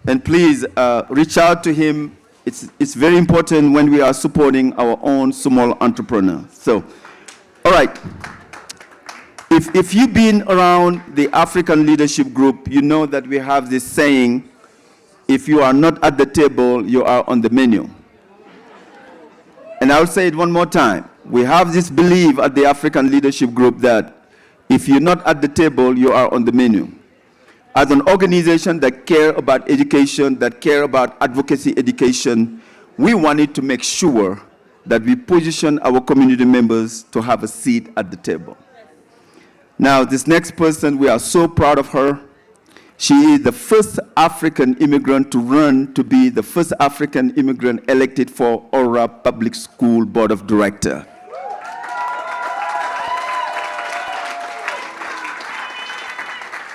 And please reach out to him. It's very important when we are supporting our own small entrepreneur. So, all right. If you've been around the African Leadership Group, you know that we have this saying, if you are not at the table, you are on the menu. And I'll say it one more time. We have this belief at the African Leadership Group that if you're not at the table, you are on the menu. As an organization that care about education, that care about advocacy education, we wanted to make sure that we position our community members to have a seat at the table. Now, this next person, we are so proud of her. She is the first African immigrant to run to be the first African immigrant elected for Aura Public School Board of Directors.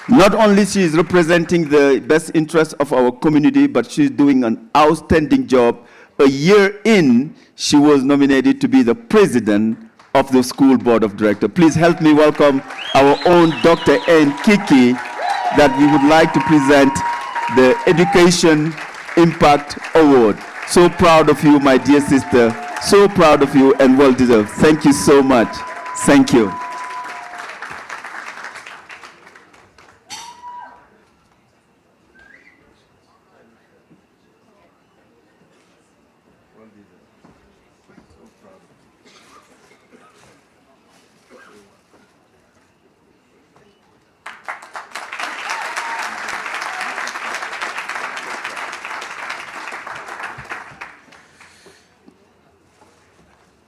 Not only she is representing the best interests of our community, but she's doing an outstanding job. A year in, she was nominated to be the president of the school board of directors. Please help me welcome our own Dr. N. Kiki, that we would like to present the Education Impact Award. So proud of you, my dear sister. So proud of you and well deserved. Thank you so much. Thank you.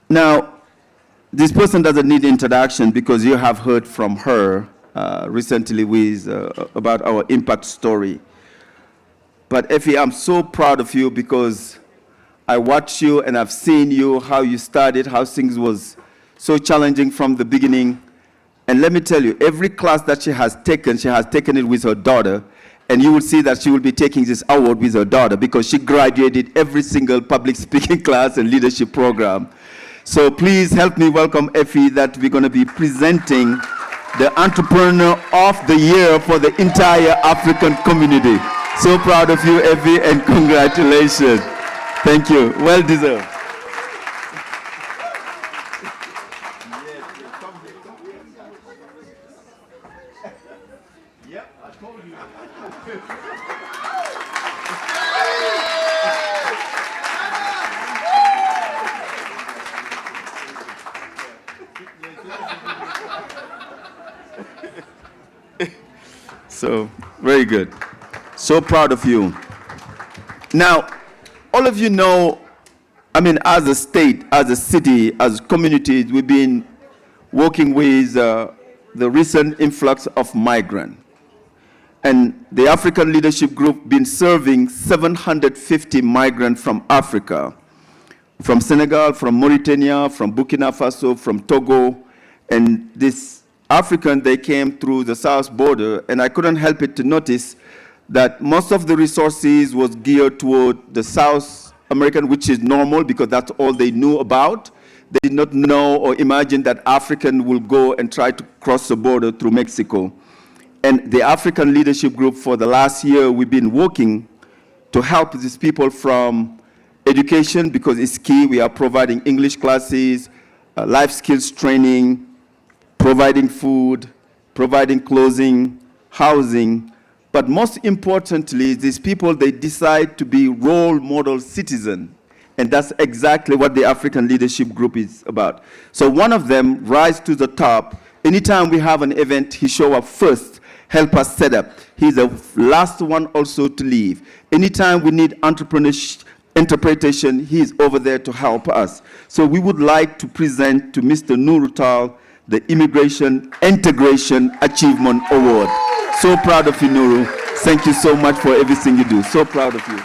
Now, this person doesn't need introduction because you have heard from her recently with, about our impact story. But Effie, I'm so proud of you because I watched you and I've seen you, how you started, how things was so challenging from the beginning. And let me tell you, every class that she has taken it with her daughter. And you will see that she will be taking this award with her daughter because she graduated every single public speaking class and leadership program. So please help me welcome Effie, that we're going to be presenting the Entrepreneur of the Year for the entire African community. So proud of you, Effie, and congratulations. Thank you. Well deserved. So, very good. So proud of you. Now, all of you know, I mean, as a state, as a city, as communities, we've been working with the recent influx of migrants. And the African Leadership Group been serving 750 migrants from Africa, from Senegal, from Mauritania, from Burkina Faso, from Togo, and this African, they came through the south border, and I couldn't help it to notice that most of the resources was geared toward the South American, which is normal because that's all they knew about. They did not know or imagine that African will go and try to cross the border through Mexico. And the African Leadership Group, for the last year, we've been working to help these people from education, because it's key. We are providing English classes, life skills training, providing food, providing clothing, housing. But most importantly, these people, they decide to be role model citizens. And that's exactly what the African Leadership Group is about. So one of them, Rise to the Top. Anytime we have an event, he show up first, help us set up. He's the last one also to leave. Anytime we need interpretation, he's over there to help us. So we would like to present to Mr. Nurutal the Immigration Integration Achievement Award. So proud of you, Nuru. Thank you so much for everything you do. So proud of you.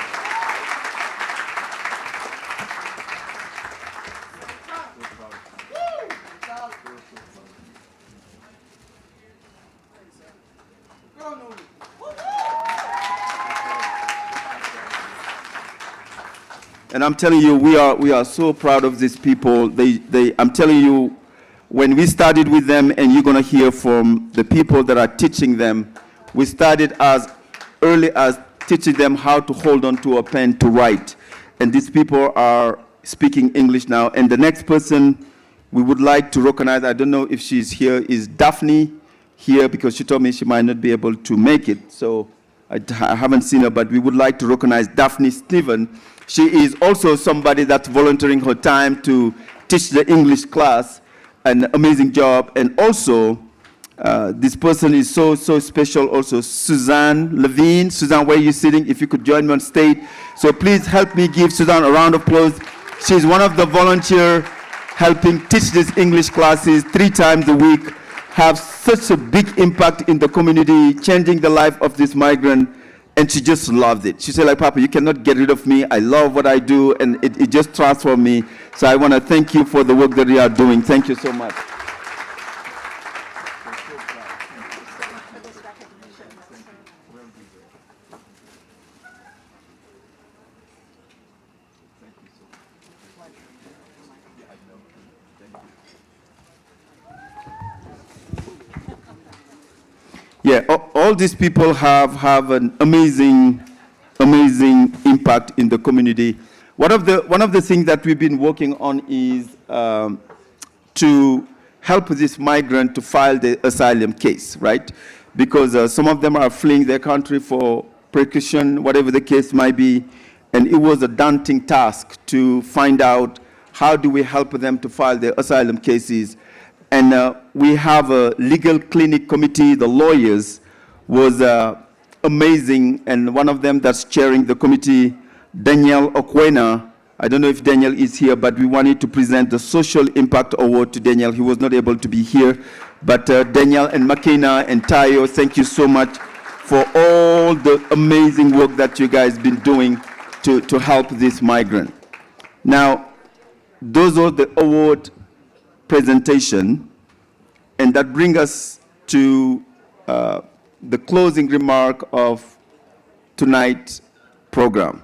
And I'm telling you, we are so proud of these people. I'm telling you, when we started with them, and you're going to hear from the people that are teaching them, we started as early as teaching them how to hold on to a pen to write. And these people are speaking English now. And the next person we would like to recognize, I don't know if she's here, is Daphne here, because she told me she might not be able to make it. So I haven't seen her, but we would like to recognize Daphne Stephen. She is also somebody that's volunteering her time to teach the English class. An amazing job. And also, this person is so special also, Suzanne Levine. Suzanne, where are you sitting? If you could join me on stage. So please help me give Suzanne a round of applause. She's one of the volunteers helping teach these English classes 3 times a week, have such a big impact in the community, changing the life of this migrant. And she just loved it. She said, like, Papa, you cannot get rid of me. I love what I do, and it just transformed me. So I want to thank you for the work that you are doing. Thank you so much. Yeah, all these people have an amazing impact in the community. One of the things that we've been working on is to help this migrant to file the asylum case, right? Because some of them are fleeing their country for persecution, whatever the case might be, and it was a daunting task to find out how do we help them to file their asylum cases. And we have a legal clinic committee. The lawyers was amazing, and one of them that's chairing the committee, Daniel Okwena. I don't know if Daniel is here, but we wanted to present the Social Impact Award to Daniel. He was not able to be here. But Daniel and Makena and Tayo, thank you so much for all the amazing work that you guys been doing to help this migrant. Now, those are the award presentation, and that brings us to the closing remark of tonight's program.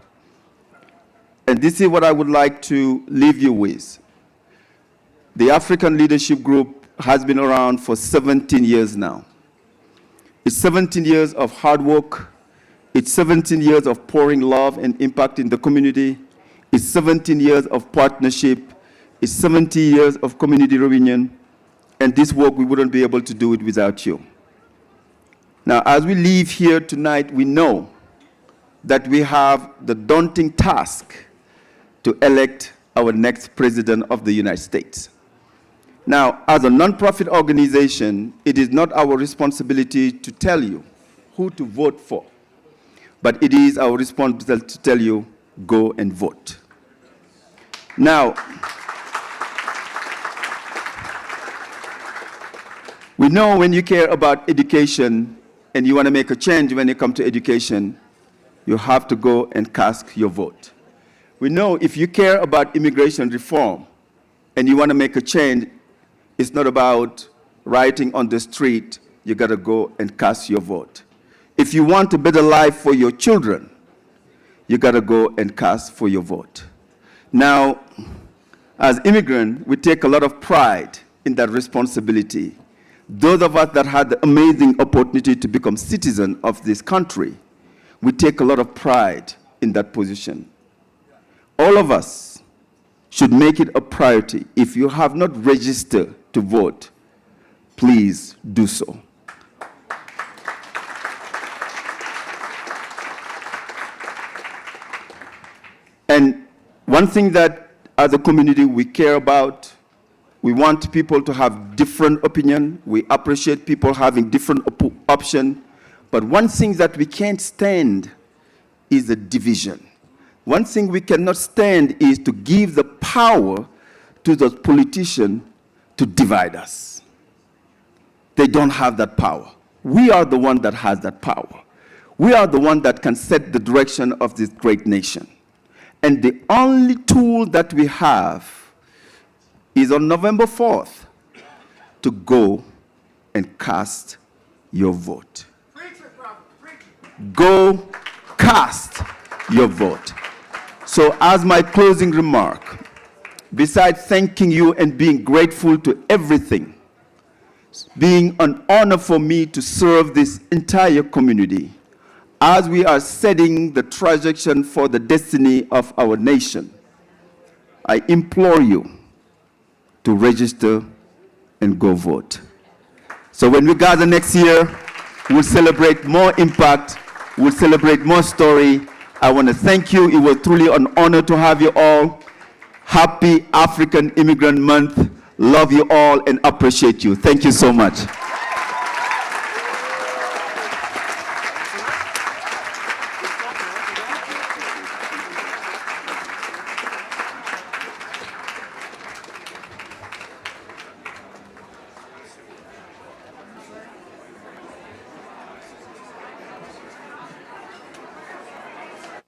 And this is what I would like to leave you with. The African Leadership Group has been around for 17 years now. It's 17 years of hard work. It's 17 years of pouring love and impact in the community. It's 17 years of partnership. It's 70 years of community reunion. And this work, we wouldn't be able to do it without you. Now, as we leave here tonight, we know that we have the daunting task to elect our next president of the United States. Now, as a nonprofit organization, it is not our responsibility to tell you who to vote for, but it is our responsibility to tell you, go and vote. Now, we know when you care about education and you want to make a change when it comes to education, you have to go and cast your vote. We know if you care about immigration reform and you want to make a change, it's not about writing on the street, you got to go and cast your vote. If you want a better life for your children, you got to go and cast for your vote. Now, as immigrants, we take a lot of pride in that responsibility. Those of us that had the amazing opportunity to become citizens of this country, we take a lot of pride in that position. All of us should make it a priority. If you have not registered to vote, please do so. And one thing that as a community we care about, we want people to have different opinion. We appreciate people having different options. But one thing that we can't stand is the division. One thing we cannot stand is to give the power to the politicians to divide us. They don't have that power. We are the one that has that power. We are the one that can set the direction of this great nation. And the only tool that we have is on November 4th to go and cast your vote. Go cast your vote. So as my closing remark, besides thanking you and being grateful to everything, being an honor for me to serve this entire community, as we are setting the trajectory for the destiny of our nation, I implore you to register and go vote. So when we gather next year, we'll celebrate more impact, we'll celebrate more story. I want to thank you. It was truly an honor to have you all. Happy African Immigrant Month. Love you all and appreciate you. Thank you so much.